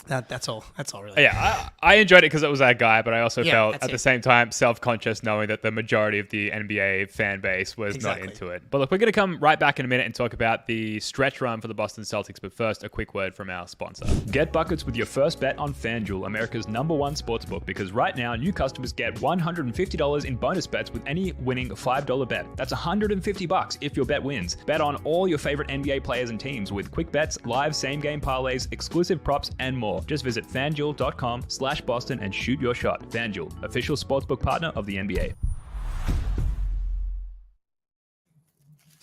that's all really. Yeah, I enjoyed it because it was that guy, but I also felt at it. the same time self-conscious knowing that the majority of the NBA fan base was not into it. But look, we're going to come right back in a minute and talk about the stretch run for the Boston Celtics. But first, a quick word from our sponsor. Get buckets with your first bet on FanDuel, America's #1 sportsbook, because right now new customers get $150 in bonus bets with any winning $5 bet. That's $150 if your bet wins. Bet on all your favorite NBA players and teams with quick bets, live same-game parlays, exclusive props, and more. Just visit FanDuel.com/Boston and shoot your shot. FanDuel, official sportsbook partner of the NBA.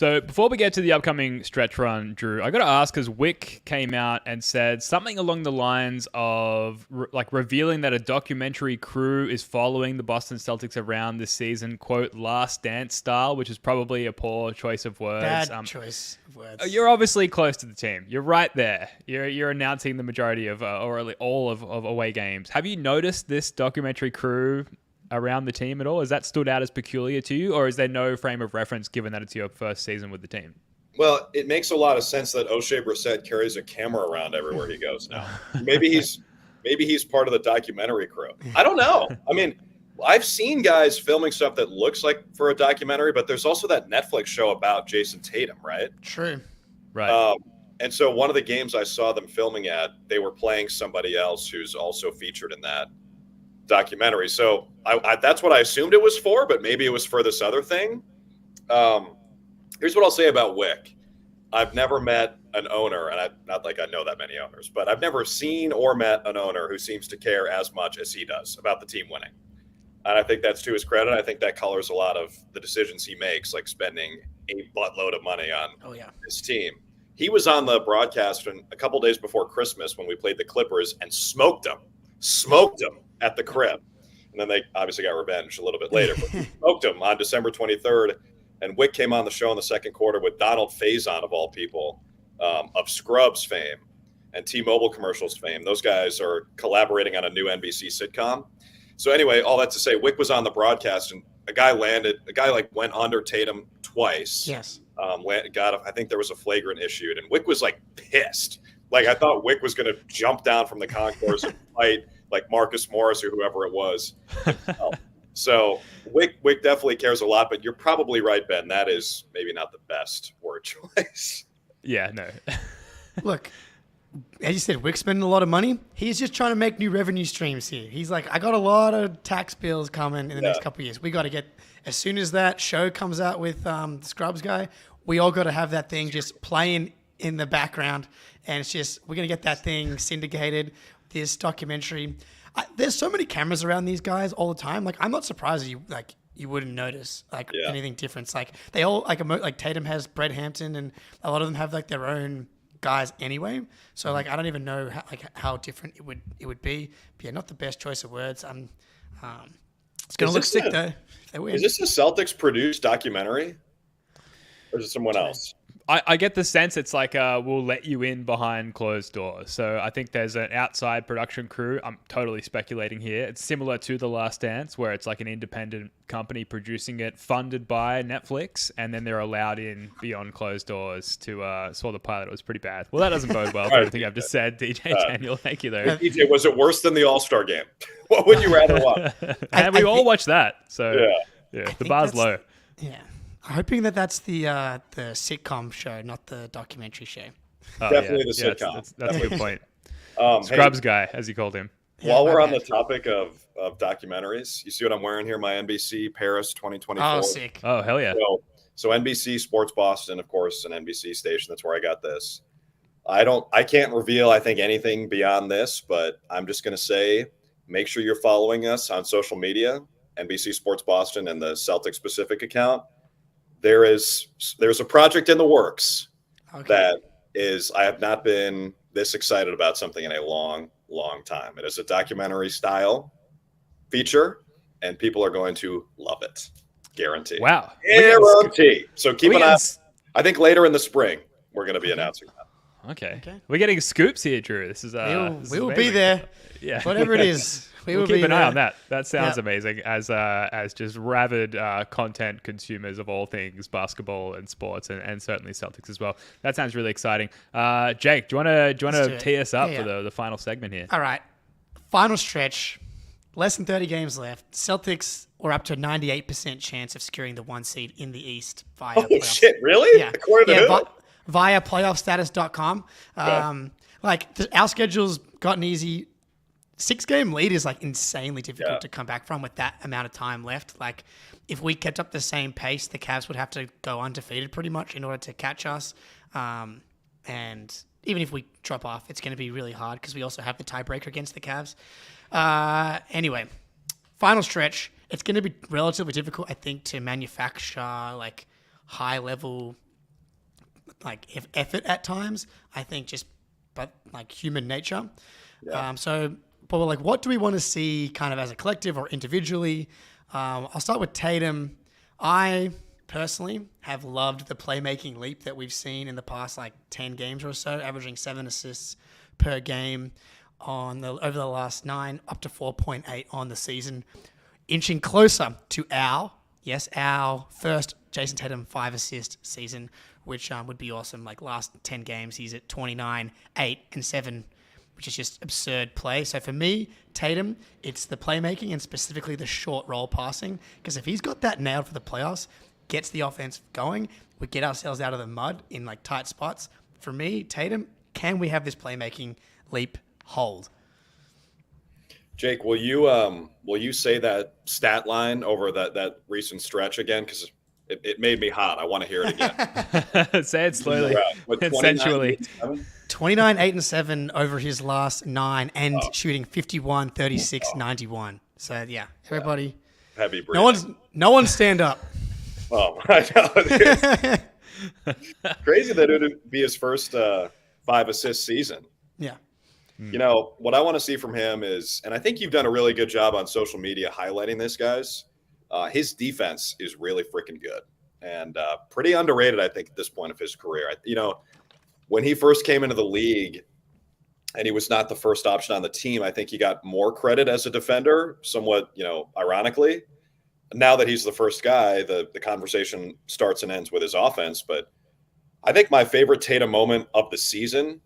So before we get to the upcoming stretch run, Drew, I got to ask, because Wick came out and said something along the lines of revealing that a documentary crew is following the Boston Celtics around this season, quote, Last Dance style, which is probably a poor choice of words. Bad choice of words. You're obviously close to the team. You're right there. You're announcing the majority of, or all of away games. Have you noticed this documentary crew around the team at all? Has that stood out as peculiar to you, or is there no frame of reference given that it's your first season with the team? Well, it makes a lot of sense that O'Shea Brissett carries a camera around everywhere he goes now. Maybe he's part of the documentary crew. I don't know. I mean, I've seen guys filming stuff that looks like for a documentary, but there's also that Netflix show about Jayson Tatum, right? True. Right. And so one of the games I saw them filming at, they were playing somebody else who's also featured in that documentary. So I that's what I assumed it was for, but maybe it was for this other thing. Here's what I'll say about Wick. I've never met an owner, and not like I know that many owners, but I've never seen or met an owner who seems to care as much as he does about the team winning. And I think that's to his credit. I think that colors a lot of the decisions he makes, like spending a buttload of money on his team. He was on the broadcast a couple days before Christmas when we played the Clippers and smoked them at the crib. And then they obviously got revenge a little bit later. But we smoked him on December 23rd. And Wick came on the show in the second quarter with Donald Faison, of all people, of Scrubs fame and T-Mobile commercials fame. Those guys are collaborating on a new NBC sitcom. So anyway, all that to say, Wick was on the broadcast, and a guy went under Tatum twice. Yes. I think there was a flagrant issued, and Wick was like pissed. Like, I thought Wick was going to jump down from the concourse and fight like Marcus Morris or whoever it was. So Wick definitely cares a lot, but you're probably right, Ben. That is maybe not the best word choice. Yeah, no. Look, as you said, Wick's spending a lot of money. He's just trying to make new revenue streams here. He's like, I got a lot of tax bills coming in the next couple of years. We got to get, as soon as that show comes out with the Scrubs guy, we all got to have that thing just playing in the background. And it's just, we're going to get that thing syndicated, this documentary. There's so many cameras around these guys all the time. Like, I'm not surprised you wouldn't notice anything different. It's like they all like Tatum has Brett Hampton, and a lot of them have like their own guys anyway. So like I don't even know how different it would be. But yeah, not the best choice of words. It's gonna look sick though. If they win. Is this a Celtics produced documentary, or is it someone else? I get the sense it's like we'll let you in behind closed doors. So I think there's an outside production crew. I'm totally speculating here. It's similar to The Last Dance, where it's like an independent company producing it, funded by Netflix, and then they're allowed in beyond closed doors to saw the pilot. It was pretty bad. Well, that doesn't bode well for everything I've just said, DJ Daniel. Thank you, though. DJ, was it worse than the All-Star game? What would you rather watch? And we all watched that. So yeah, the bar's low. Yeah. Hoping that's the sitcom show, not the documentary show. Oh, Definitely the sitcom. That's a good point. Scrubs guy, as you called him. While we're on the topic of documentaries, you see what I'm wearing here? My NBC Paris 2024. Oh, sick. Oh, hell yeah. So NBC Sports Boston, of course, an NBC station. That's where I got this. I can't reveal, I think, anything beyond this, but I'm just going to say, make sure you're following us on social media, NBC Sports Boston and the Celtics specific account. There's a project in the works that is, I have not been this excited about something in a long, long time. It is a documentary style feature, and people are going to love it. Guarantee. Wow. Guarantee. So keep an eye. I think later in the spring, we're going to be announcing that. Okay. We're getting scoops here, Drew. This is we will be there. Yeah. Whatever it is, we'll keep an eye on that. That sounds amazing. As just rabid content consumers of all things basketball and sports, and certainly Celtics as well. That sounds really exciting. Jake, do you want to tee us up for the final segment here? All right. Final stretch. Less than 30 games left. Celtics were up to a 98% chance of securing the 1 seed in the East via playoffs. Shit, really? Yeah. According to who? Via playoffstatus.com. Our schedule's gotten easy. 6-game lead is like insanely difficult to come back from with that amount of time left. Like, if we kept up the same pace, the Cavs would have to go undefeated pretty much in order to catch us. And even if we drop off, it's going to be really hard because we also have the tiebreaker against the Cavs. Anyway, final stretch. It's going to be relatively difficult, I think, to manufacture like high level effort at times. I think but human nature. Yeah. But like, what do we want to see kind of as a collective or individually? I'll start with Tatum. I personally have loved the playmaking leap that we've seen in the past 10 games or so, averaging 7 assists per game over the last 9, up to 4.8 on the season, inching closer to our first Jayson Tatum 5-assist season, which would be awesome. Like, last 10 games, he's at 29, 8, and 7, which is just absurd play. So for me, Tatum, it's the playmaking and specifically the short roll passing, because if he's got that nailed for the playoffs, gets the offense going, we get ourselves out of the mud in tight spots. For me, Tatum, can we have this playmaking leap hold? Jake, will you say that stat line over that recent stretch again? Because it made me hot. I want to hear it again. Say it slowly and 29, sensually. 29, 8, and 7 over his last 9 and shooting 51, 36, 91. So yeah, everybody. Heavy breathing. No one stand up. Oh, I know. Crazy that it would be his first 5-assist season. Yeah. You know, what I want to see from him is, and I think you've done a really good job on social media highlighting this, guys. His defense is really freaking good and pretty underrated, I think, at this point of his career. When he first came into the league and he was not the first option on the team, I think he got more credit as a defender, somewhat, ironically. Now that he's the first guy, the conversation starts and ends with his offense. But I think my favorite Tatum moment of the season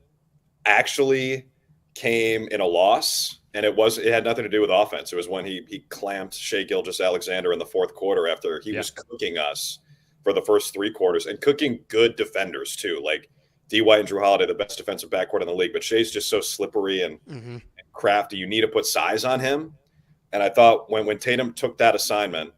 actually came in a loss, and it had nothing to do with offense. It was when he clamped Shai Gilgeous-Alexander in the fourth quarter after he was cooking us for the first 3 quarters and cooking good defenders too. Like D. White and Drew Holiday, the best defensive backcourt in the league, but Shai's just so slippery and crafty. You need to put size on him. And I thought when Tatum took that assignment,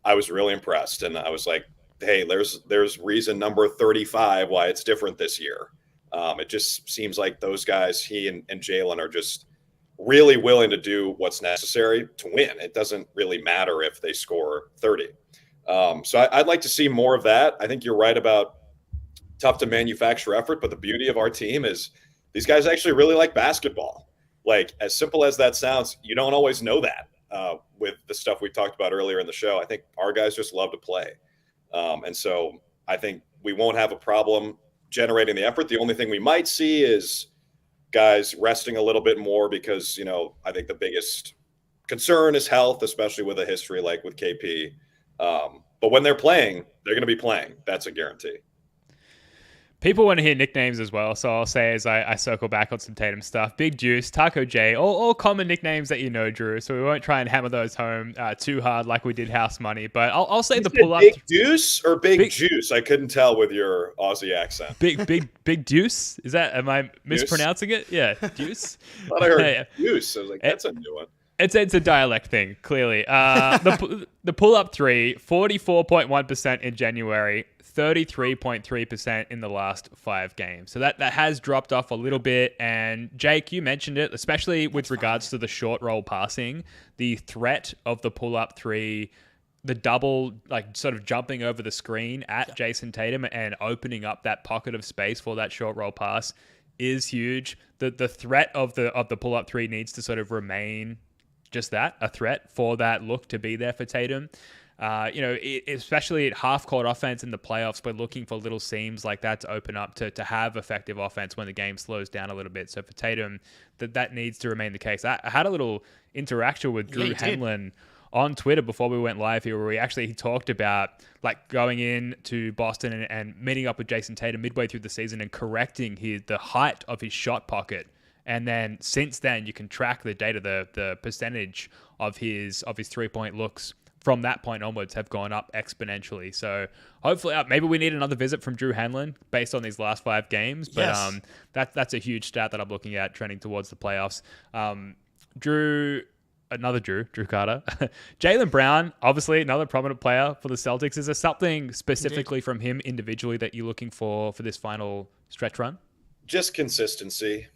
I was really impressed. And I was like, hey, there's reason number 35 why it's different this year. It just seems like those guys, he and Jaylen, are just really willing to do what's necessary to win. It doesn't really matter if they score 30. So I'd like to see more of that. I think you're right about tough to manufacture effort, but the beauty of our team is these guys actually really like basketball. Like, as simple as that sounds, you don't always know that with the stuff we talked about earlier in the show. I think our guys just love to play. And so I think we won't have a problem generating the effort. The only thing we might see is guys resting a little bit more because, I think the biggest concern is health, especially with a history like with KP. But when they're playing, they're going to be playing. That's a guarantee. People want to hear nicknames as well, so I'll say as I circle back on some Tatum stuff. Big Juice, Taco J, all common nicknames that you know, Drew, so we won't try and hammer those home too hard like we did House Money, but I'll say the pull-up. Big Deuce or Big Juice? I couldn't tell with your Aussie accent. Big Deuce? Am I mispronouncing it? Yeah, Deuce. I thought I heard Deuce. I was like, that's a new one. It's a dialect thing, clearly. The pull-up 3, 44.1% in January, 33.3% in the last 5 games. So that has dropped off a little bit. And Jake, you mentioned it, especially with regards to the short roll passing, the threat of the pull-up 3, the double, sort of jumping over the screen at Jayson Tatum and opening up that pocket of space for that short roll pass is huge. The threat of the pull-up 3 needs to sort of remain just that, a threat for that look to be there for Tatum. especially at half-court offense in the playoffs, we're looking for little seams like that to open up to have effective offense when the game slows down a little bit. So for Tatum, that needs to remain the case. I had a little interaction with Drew Hanlon on Twitter before we went live here, where he talked about like going in to Boston and meeting up with Jayson Tatum midway through the season and correcting the height of his shot pocket. And then since then, you can track the data, the percentage of his 3-point looks from that point onwards have gone up exponentially. So hopefully, maybe we need another visit from Drew Hanlon based on these last 5 games. But yes. That's a huge stat that I'm looking at trending towards the playoffs. Drew Carter. Jaylen Brown, obviously another prominent player for the Celtics. Is there something specifically from him individually that you're looking for this final stretch run? Just consistency.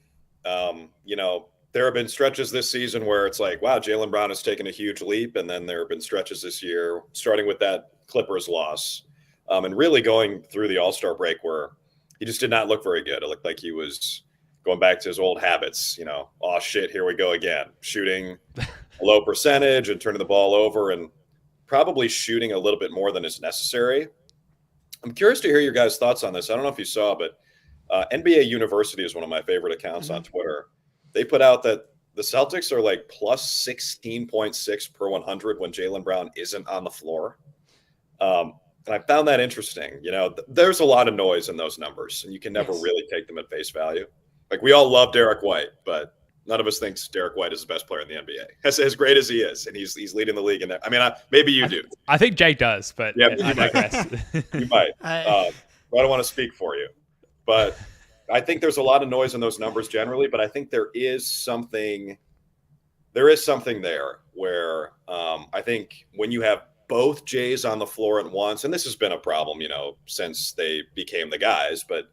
There have been stretches this season where it's like, wow, Jaylen Brown has taken a huge leap. And then there have been stretches this year, starting with that Clippers loss, and really going through the All-Star break where he just did not look very good. It looked like he was going back to his old habits, oh shit, here we go again, shooting a low percentage and turning the ball over and probably shooting a little bit more than is necessary. I'm curious to hear your guys' thoughts on this. I don't know if you saw, but NBA University is one of my favorite accounts on Twitter. They put out that the Celtics are like plus 16.6 per 100 when Jaylen Brown isn't on the floor. And I found that interesting. There's a lot of noise in those numbers, and you can never really take them at face value. Like, we all love Derek White, but none of us thinks Derek White is the best player in the NBA. As great as he is, and he's leading the league in that. I mean, maybe you do. I think Jake does, but yeah, you might. You might. I don't want to speak for you, but I think there's a lot of noise in those numbers generally. But I think there is something there where I think when you have both Jays on the floor at once, and this has been a problem, since they became the guys, but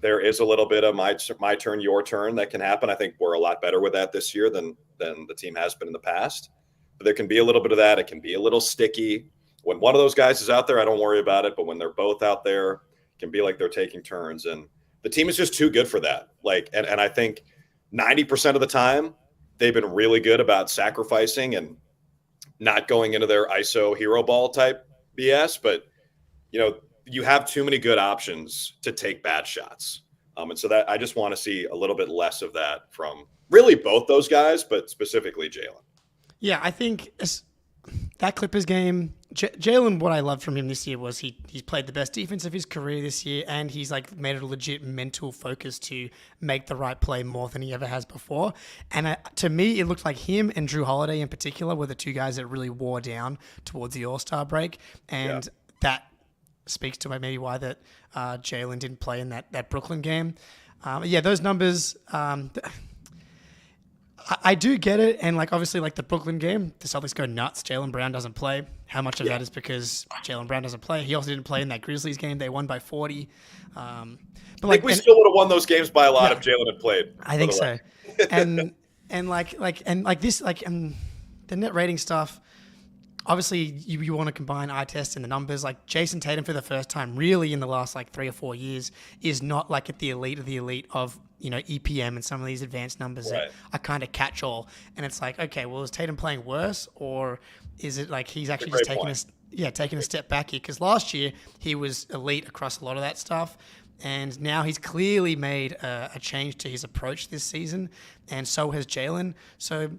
there is a little bit of my turn, your turn that can happen. I think we're a lot better with that this year than the team has been in the past. But there can be a little bit of that. It can be a little sticky. When one of those guys is out there, I don't worry about it. But when they're both out there, it can be like they're taking turns. And the team is just too good for that. And I think 90% of the time, they've been really good about sacrificing and not going into their ISO hero ball type BS. But, you have too many good options to take bad shots. And so that I just want to see a little bit less of that from really both those guys, but specifically Jaylen. Yeah, I think that Clippers game, Jaylen, what I loved from him this year was he's played the best defense of his career this year, and he's like made it a legit mental focus to make the right play more than he ever has before. And to me, it looked like him and Drew Holiday in particular were the two guys that really wore down towards the All-Star break. And that speaks to maybe why that Jaylen didn't play in that Brooklyn game. Those numbers, I do get it. And obviously the Brooklyn game, the Celtics go nuts. Jaylen Brown doesn't play. How much of that is because Jaylen Brown doesn't play? He also didn't play in that Grizzlies game. They won by 40. I think we still would have won those games by a lot if Jaylen had played. I think so. and the net rating stuff, obviously, you want to combine eye tests and the numbers. Jayson Tatum for the first time, really in the last 3 or 4 years, is not at the elite of the elite of EPM and some of these advanced numbers that are kind of catch-all. And it's okay, well, is Tatum playing worse, or is it he's actually just taking a step back here? Because last year he was elite across a lot of that stuff, and now he's clearly made a change to his approach this season, and so has Jaylen. So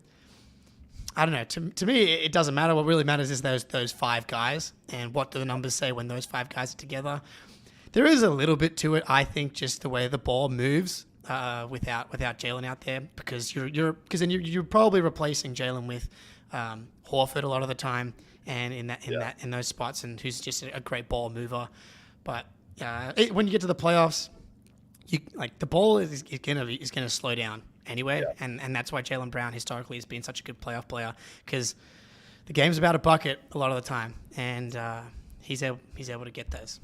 I don't know. To me, it doesn't matter. What really matters is those 5 guys, and what do the numbers say when those 5 guys are together. There is a little bit to it, I think, just the way the ball moves without Jaylen out there, because you're probably replacing Jaylen with Horford a lot of the time, and in those spots, and who's just a great ball mover. But when you get to the playoffs, the ball is gonna slow down anyway, and that's why Jaylen Brown historically has been such a good playoff player, because the game's about a bucket a lot of the time, and he's able to get those.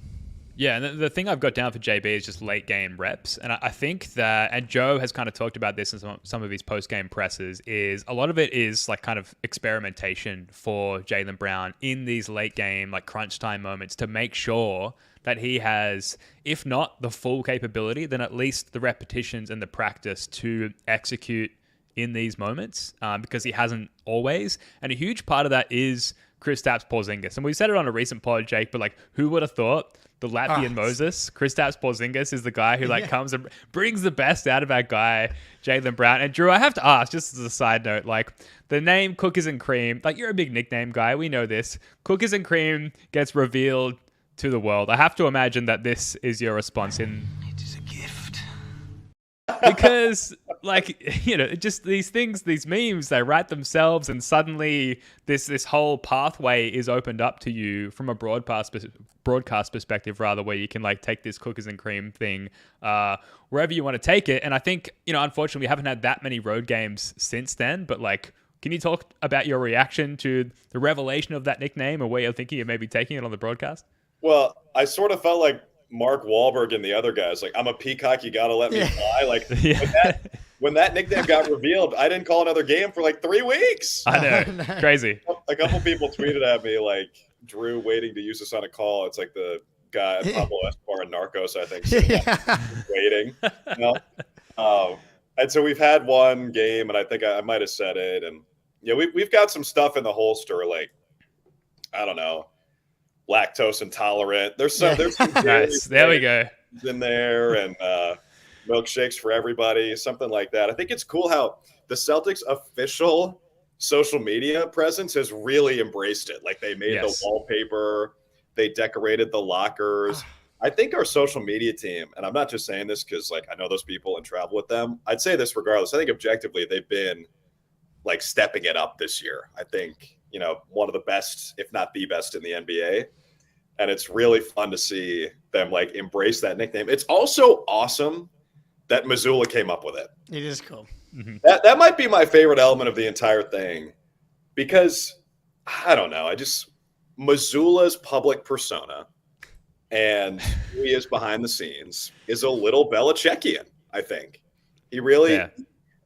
Yeah, and the thing I've got down for JB is just late game reps, and I think that, and Joe has kind of talked about this in some of his post game presses, is a lot of it is kind of experimentation for Jaylen Brown in these late game crunch time moments to make sure that he has, if not the full capability, then at least the repetitions and the practice to execute in these moments, because he hasn't always. And a huge part of that is Kristaps Porzingis. And we said it on a recent pod, Jake, but like, who would have thought the Latvian Moses, Kristaps Porzingis, is the guy who like comes and brings the best out of our guy, Jaylen Brown. And Drew, I have to ask, just as a side note, like the name Cookies and Cream, like you're a big nickname guy. We know this. Cookies and Cream gets revealed to the world. I have to imagine that this is your response in... It is a gift. Because like, you know, just these things, these memes, they write themselves, and suddenly this whole pathway is opened up to you from a broadcast perspective, rather, where you can like take this Cookies and Cream thing wherever you want to take it. And I think, you know, unfortunately, we haven't had that many road games since then, but like, can you talk about your reaction to the revelation of that nickname, or where you're thinking of maybe taking it on the broadcast? Well, I sort of felt like Mark Wahlberg and the other guys, like, I'm a peacock, you gotta let me fly. Like when that nickname got revealed, I didn't call another game for like 3 weeks. I know. Crazy. A couple people tweeted at me like, Drew waiting to use this on a call. It's like the guy Pablo Escobar in Narcos, I think, waiting. You know? And so we've had one game, and I think I might have said it, and we've got some stuff in the holster, like, I don't know, lactose intolerant. There's some nice. There we go. In there, and milkshakes for everybody, something like that. I think it's cool how the Celtics official social media presence has really embraced it. Like, they made the wallpaper, they decorated the lockers. I think our social media team, and I'm not just saying this because like I know those people and travel with them, I'd say this regardless. I think objectively they've been like stepping it up this year. I think, you know, one of the best, if not the best in the NBA. And it's really fun to see them like embrace that nickname. It's also awesome that Missoula came up with it. It is cool. Mm-hmm. That might be my favorite element of the entire thing, because I don't know. Missoula's public persona and who he is behind the scenes is a little Belichickian, I think. He really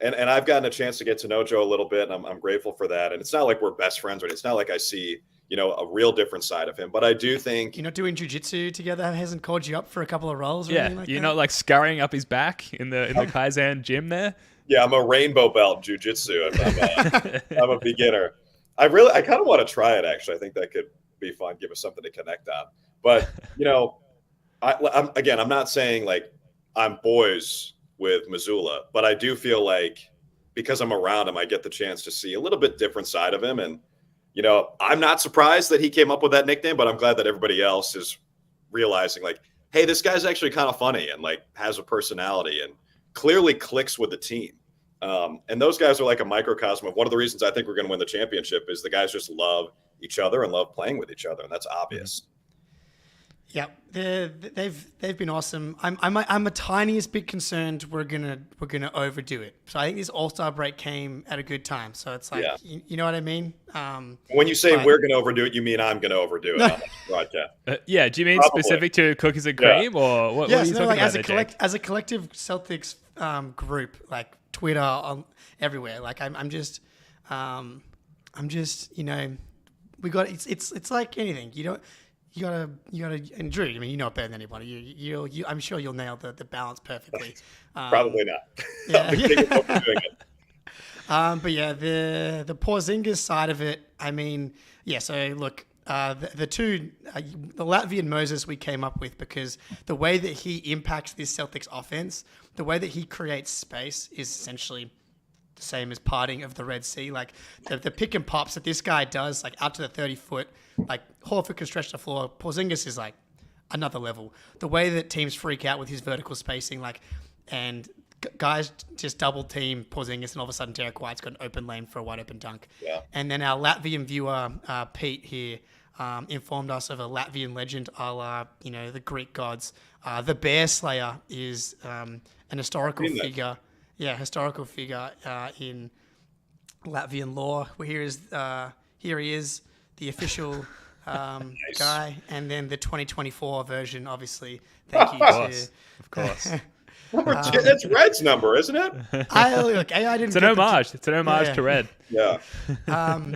and I've gotten a chance to get to know Joe a little bit, and I'm grateful for that. And it's not like we're best friends, or it's not like I see, you know, a real different side of him. But I do think... You're not doing jiu-jitsu together? Hasn't called you up for a couple of rolls or anything like you're that? not like scurrying up his back in the Kaizen gym there? Yeah, I'm a rainbow belt jiu-jitsu. I'm a beginner. I kind of want to try it, actually. I think that could be fun, give us something to connect on. But, you know, I'm not saying like I'm boys with Missoula, but I do feel like because I'm around him, I get the chance to see a little bit different side of him. And, you know, I'm not surprised that he came up with that nickname, but I'm glad that everybody else is realizing like, hey, this guy's actually kind of funny and like has a personality and clearly clicks with the team. And those guys are like a microcosm of one of the reasons I think we're going to win the championship is the guys just love each other and love playing with each other. And that's obvious. Yeah, they've been awesome. I'm a tiniest bit concerned we're gonna overdo it. So I think this All-Star break came at a good time. So it's like you know what I mean. When you say we're gonna overdo it, you mean I'm gonna overdo it on the broadcast? Yeah. Do you mean specific to Cookies and Cream, or what? Yes, what are you talking about as a collective Celtics group, like Twitter, everywhere. Like I'm just you know, we got it's like anything. You gotta, and Drew, I mean, you know it better than anybody. You I'm sure you'll nail the balance perfectly. Probably not. But yeah, the Porzingis side of it, I mean, yeah. So look, the Latvian Moses we came up with because the way that he impacts this Celtics offense, the way that he creates space is essentially the same as parting of the Red Sea. Like the pick and pops that this guy does, like out to the 30-foot, like Horford can stretch the floor. Porzingis is like another level. The way that teams freak out with his vertical spacing, like, and guys just double team Porzingis, and all of a sudden Derek White's got an open lane for a wide open dunk. Yeah. And then our Latvian viewer Pete here informed us of a Latvian legend, a la, you know, the Greek gods. The Bear Slayer is an historical figure. Yeah, historical figure in Latvian lore. Here he is, the official nice. Guy, and then the 2024 version, obviously. Thank you of course. It's Red's number, isn't it? I didn't. It's an homage. It's an homage to Red. Yeah.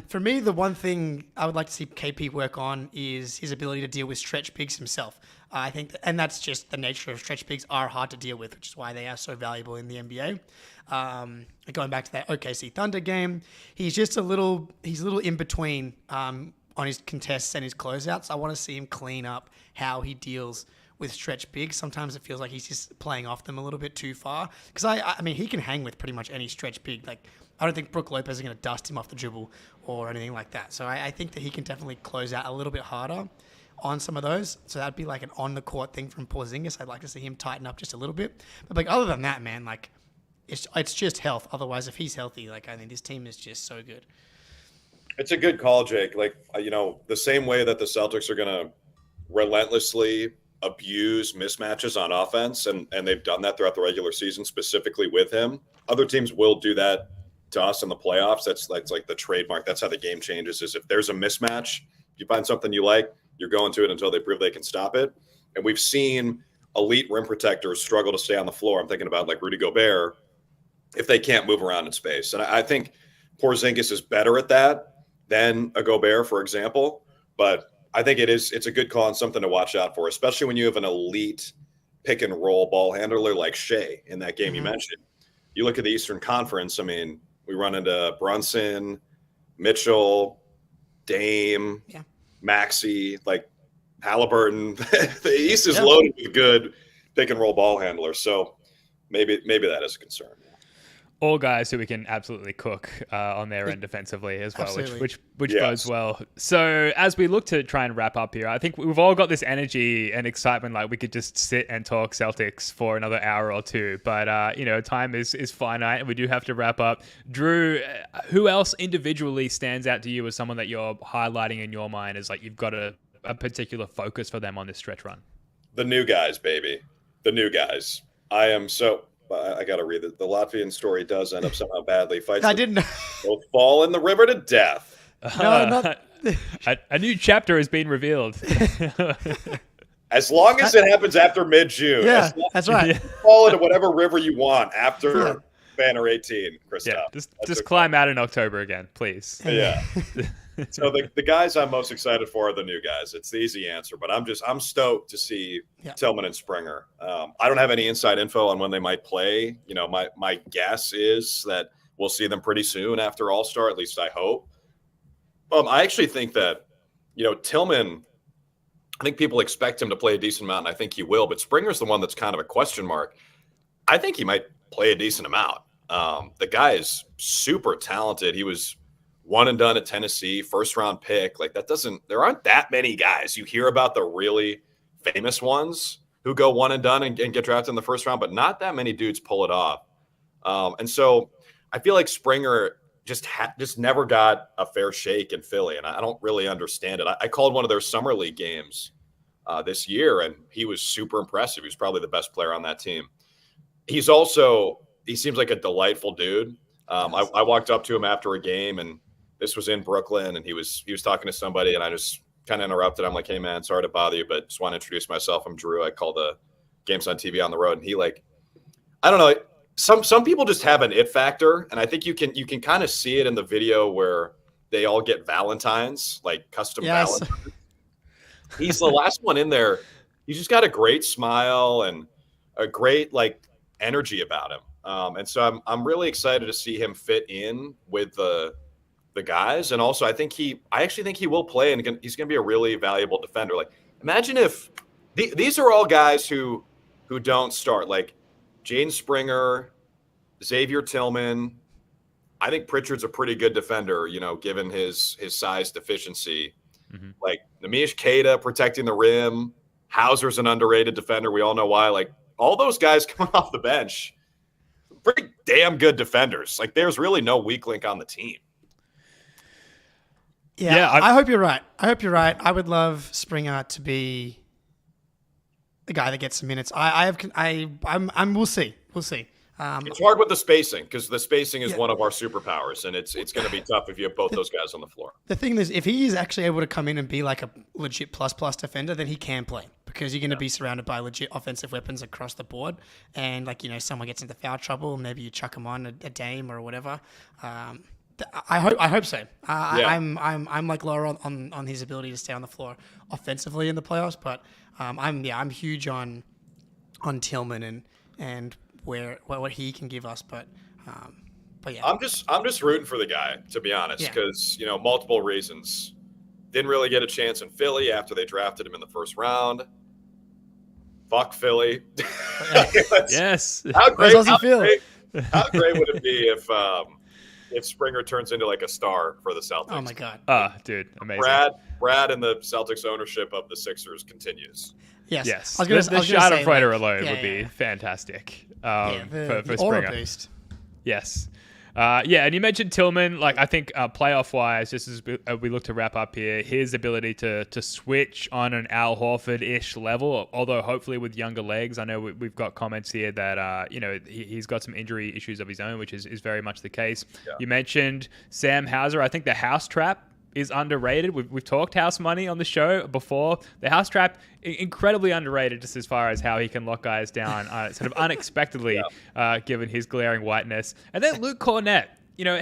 For me, the one thing I would like to see KP work on is his ability to deal with stretch bigs himself. I think, and that's just the nature of stretch bigs are hard to deal with, which is why they are so valuable in the NBA. Going back to that OKC Thunder game, he's a little in between on on his contests and his closeouts. I want to see him clean up how he deals with stretch bigs. Sometimes it feels like he's just playing off them a little bit too far. Because I mean, he can hang with pretty much any stretch big. Like, I don't think Brook Lopez is going to dust him off the dribble or anything like that. So I think that he can definitely close out a little bit harder on some of those. So that'd be like an on the court thing from Porzingis. I'd like to see him tighten up just a little bit. But like other than that, man, like it's just health. Otherwise, if he's healthy, like I think this team is just so good. It's a good call, Jake. Like, the same way that the Celtics are going to relentlessly abuse mismatches on offense, and they've done that throughout the regular season, specifically with him. Other teams will do that to us in the playoffs. That's like the trademark. That's how the game changes, is if there's a mismatch, you find something you like, you're going to it until they prove they can stop it. And we've seen elite rim protectors struggle to stay on the floor. I'm thinking about like Rudy Gobert, if they can't move around in space. And I think Porzingis is better at that than a Gobert, for example. But I think it's a good call and something to watch out for, especially when you have an elite pick and roll ball handler like Shea in that game you mentioned. You look at the Eastern Conference, I mean, we run into Brunson, Mitchell, Dame, Maxey, like Halliburton. The East is loaded with good pick and roll ball handlers. So maybe that is a concern. All guys who we can absolutely cook on their end defensively as well, which bodes well. So as we look to try and wrap up here, I think we've all got this energy and excitement, like we could just sit and talk Celtics for another hour or two. But time is finite, and we do have to wrap up. Drew, who else individually stands out to you as someone that you're highlighting in your mind as like you've got a particular focus for them on this stretch run? The new guys, baby. The new guys. I got to read it. The Latvian story does end up somehow badly. Fights I didn't know. Will fall in the river to death. No, not. A new chapter has been revealed. As long as it happens after mid-June. Yeah, that's right. Fall into whatever river you want after Banner 18, Christoph. Yeah, just climb out in October again, please. Yeah. So the guys I'm most excited for are the new guys. It's the easy answer, but I'm stoked to see Tillman and Springer. I don't have any inside info on when they might play. My guess is that we'll see them pretty soon after All-Star, at least I hope. I actually think that, Tillman, I think people expect him to play a decent amount, and I think he will, but Springer's the one that's kind of a question mark. I think he might play a decent amount. The guy is super talented. He was one and done at Tennessee, first round pick. Like there aren't that many guys. You hear about the really famous ones who go one and done and get drafted in the first round, but not that many dudes pull it off. And so I feel like Springer just never got a fair shake in Philly, and I don't really understand it. I called one of their summer league games this year, and he was super impressive. He was probably the best player on that team. He seems like a delightful dude. I walked up to him after a game, and this was in Brooklyn, and he was talking to somebody, and I just kind of interrupted. I'm like, "Hey man, sorry to bother you, but just want to introduce myself. I'm Drew. I call the games on TV on the road." And he I don't know. Some people just have an it factor, and I think you can kind of see it in the video where they all get Valentines, like custom Valentines. He's the last one in there. He's just got a great smile and a great energy about him. And so I'm really excited to see him fit in with the guys. And also I actually think he will play, and he's going to be a really valuable defender. Like, imagine if these are all guys who don't start, like Jaden Springer, Xavier Tillman. I think Pritchard's a pretty good defender, given his size deficiency. Mm-hmm. Like Namish Keita protecting the rim. Hauser's an underrated defender. We all know why. Like, all those guys coming off the bench, pretty damn good defenders. Like, there's really no weak link on the team. Yeah, I hope you're right. I would love Springer to be the guy that gets some minutes. We'll see. It's hard with the spacing, because the spacing is one of our superpowers, and it's going to be tough if you have both those guys on the floor. The thing is, if he is actually able to come in and be like a legit plus defender, then he can play, because you're going to be surrounded by legit offensive weapons across the board. And someone gets into foul trouble, maybe you chuck him on a Dame or whatever. I hope so. I'm like lower on his ability to stay on the floor offensively in the playoffs, but I'm huge on Tillman and what he can give us, but yeah. I'm just rooting for the guy, to be honest, because multiple reasons. Didn't really get a chance in Philly after they drafted him in the first round. Fuck Philly. Yes. How great would it be if Springer turns into like a star for the Celtics? Oh my God. Dude, amazing. Brad and the Celtics ownership of the Sixers continues. Yes. The Schadenfreude alone would be fantastic for the Springer. aura boost. Yes. And you mentioned Tillman. Like, I think playoff-wise, just as we look to wrap up here, his ability to switch on an Al Horford-ish level, although hopefully with younger legs. I know we've got comments here that, he's got some injury issues of his own, which is very much the case. Yeah. You mentioned Sam Hauser. I think the house trap is underrated. We've talked house money on the show before. The house trap, incredibly underrated just as far as how he can lock guys down sort of unexpectedly, given his glaring whiteness. And then Luke Cornett,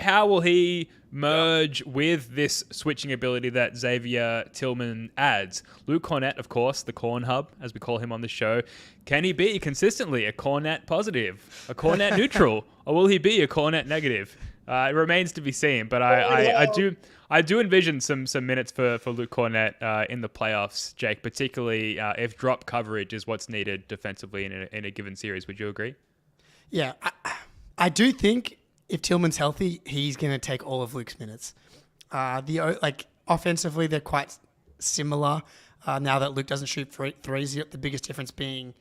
how will he merge with this switching ability that Xavier Tillman adds? Luke Cornett, of course, the Corn Hub, as we call him on the show. Can he be consistently a Cornett positive, a Cornett neutral, or will he be a Cornett negative? It remains to be seen, but I do envision some minutes for Luke Cornett in the playoffs, Jake, particularly if drop coverage is what's needed defensively in a given series. Would you agree? Yeah, I do think if Tillman's healthy, he's going to take all of Luke's minutes. Offensively, they're quite similar now that Luke doesn't shoot threes. The biggest difference being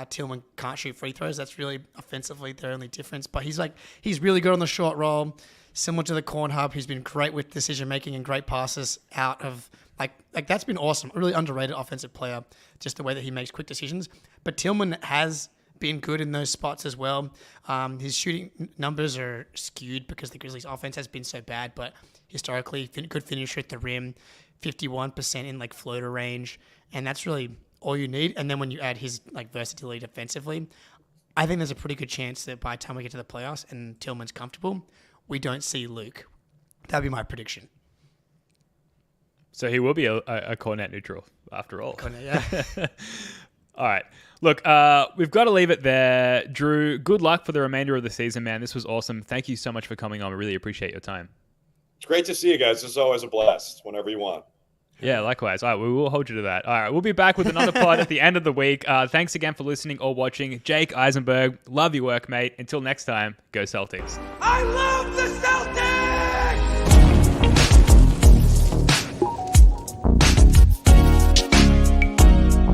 Tillman can't shoot free throws. That's really offensively their only difference. But he's really good on the short roll, similar to the Corn Hub. He's been great with decision making and great passes out of like that's been awesome. A really underrated offensive player, just the way that he makes quick decisions. But Tillman has been good in those spots as well. His shooting numbers are skewed because the Grizzlies' offense has been so bad, but historically good finisher at the rim, 51% in floater range, and that's really all you need. And then when you add his versatility defensively, I think there's a pretty good chance that by the time we get to the playoffs and Tillman's comfortable, we don't see Luke. That'd be my prediction. So he will be a Cornett neutral after all. Cornett, yeah. All right. Look, we've got to leave it there. Drew, good luck for the remainder of the season, man. This was awesome. Thank you so much for coming on. I really appreciate your time. It's great to see you guys. This is always a blast whenever you want. Yeah, likewise. All right, we will hold you to that. All right, we'll be back with another pod at the end of the week. Thanks again for listening or watching. Jake Eisenberg, love your work, mate. Until next time, go Celtics. I love the Celtics!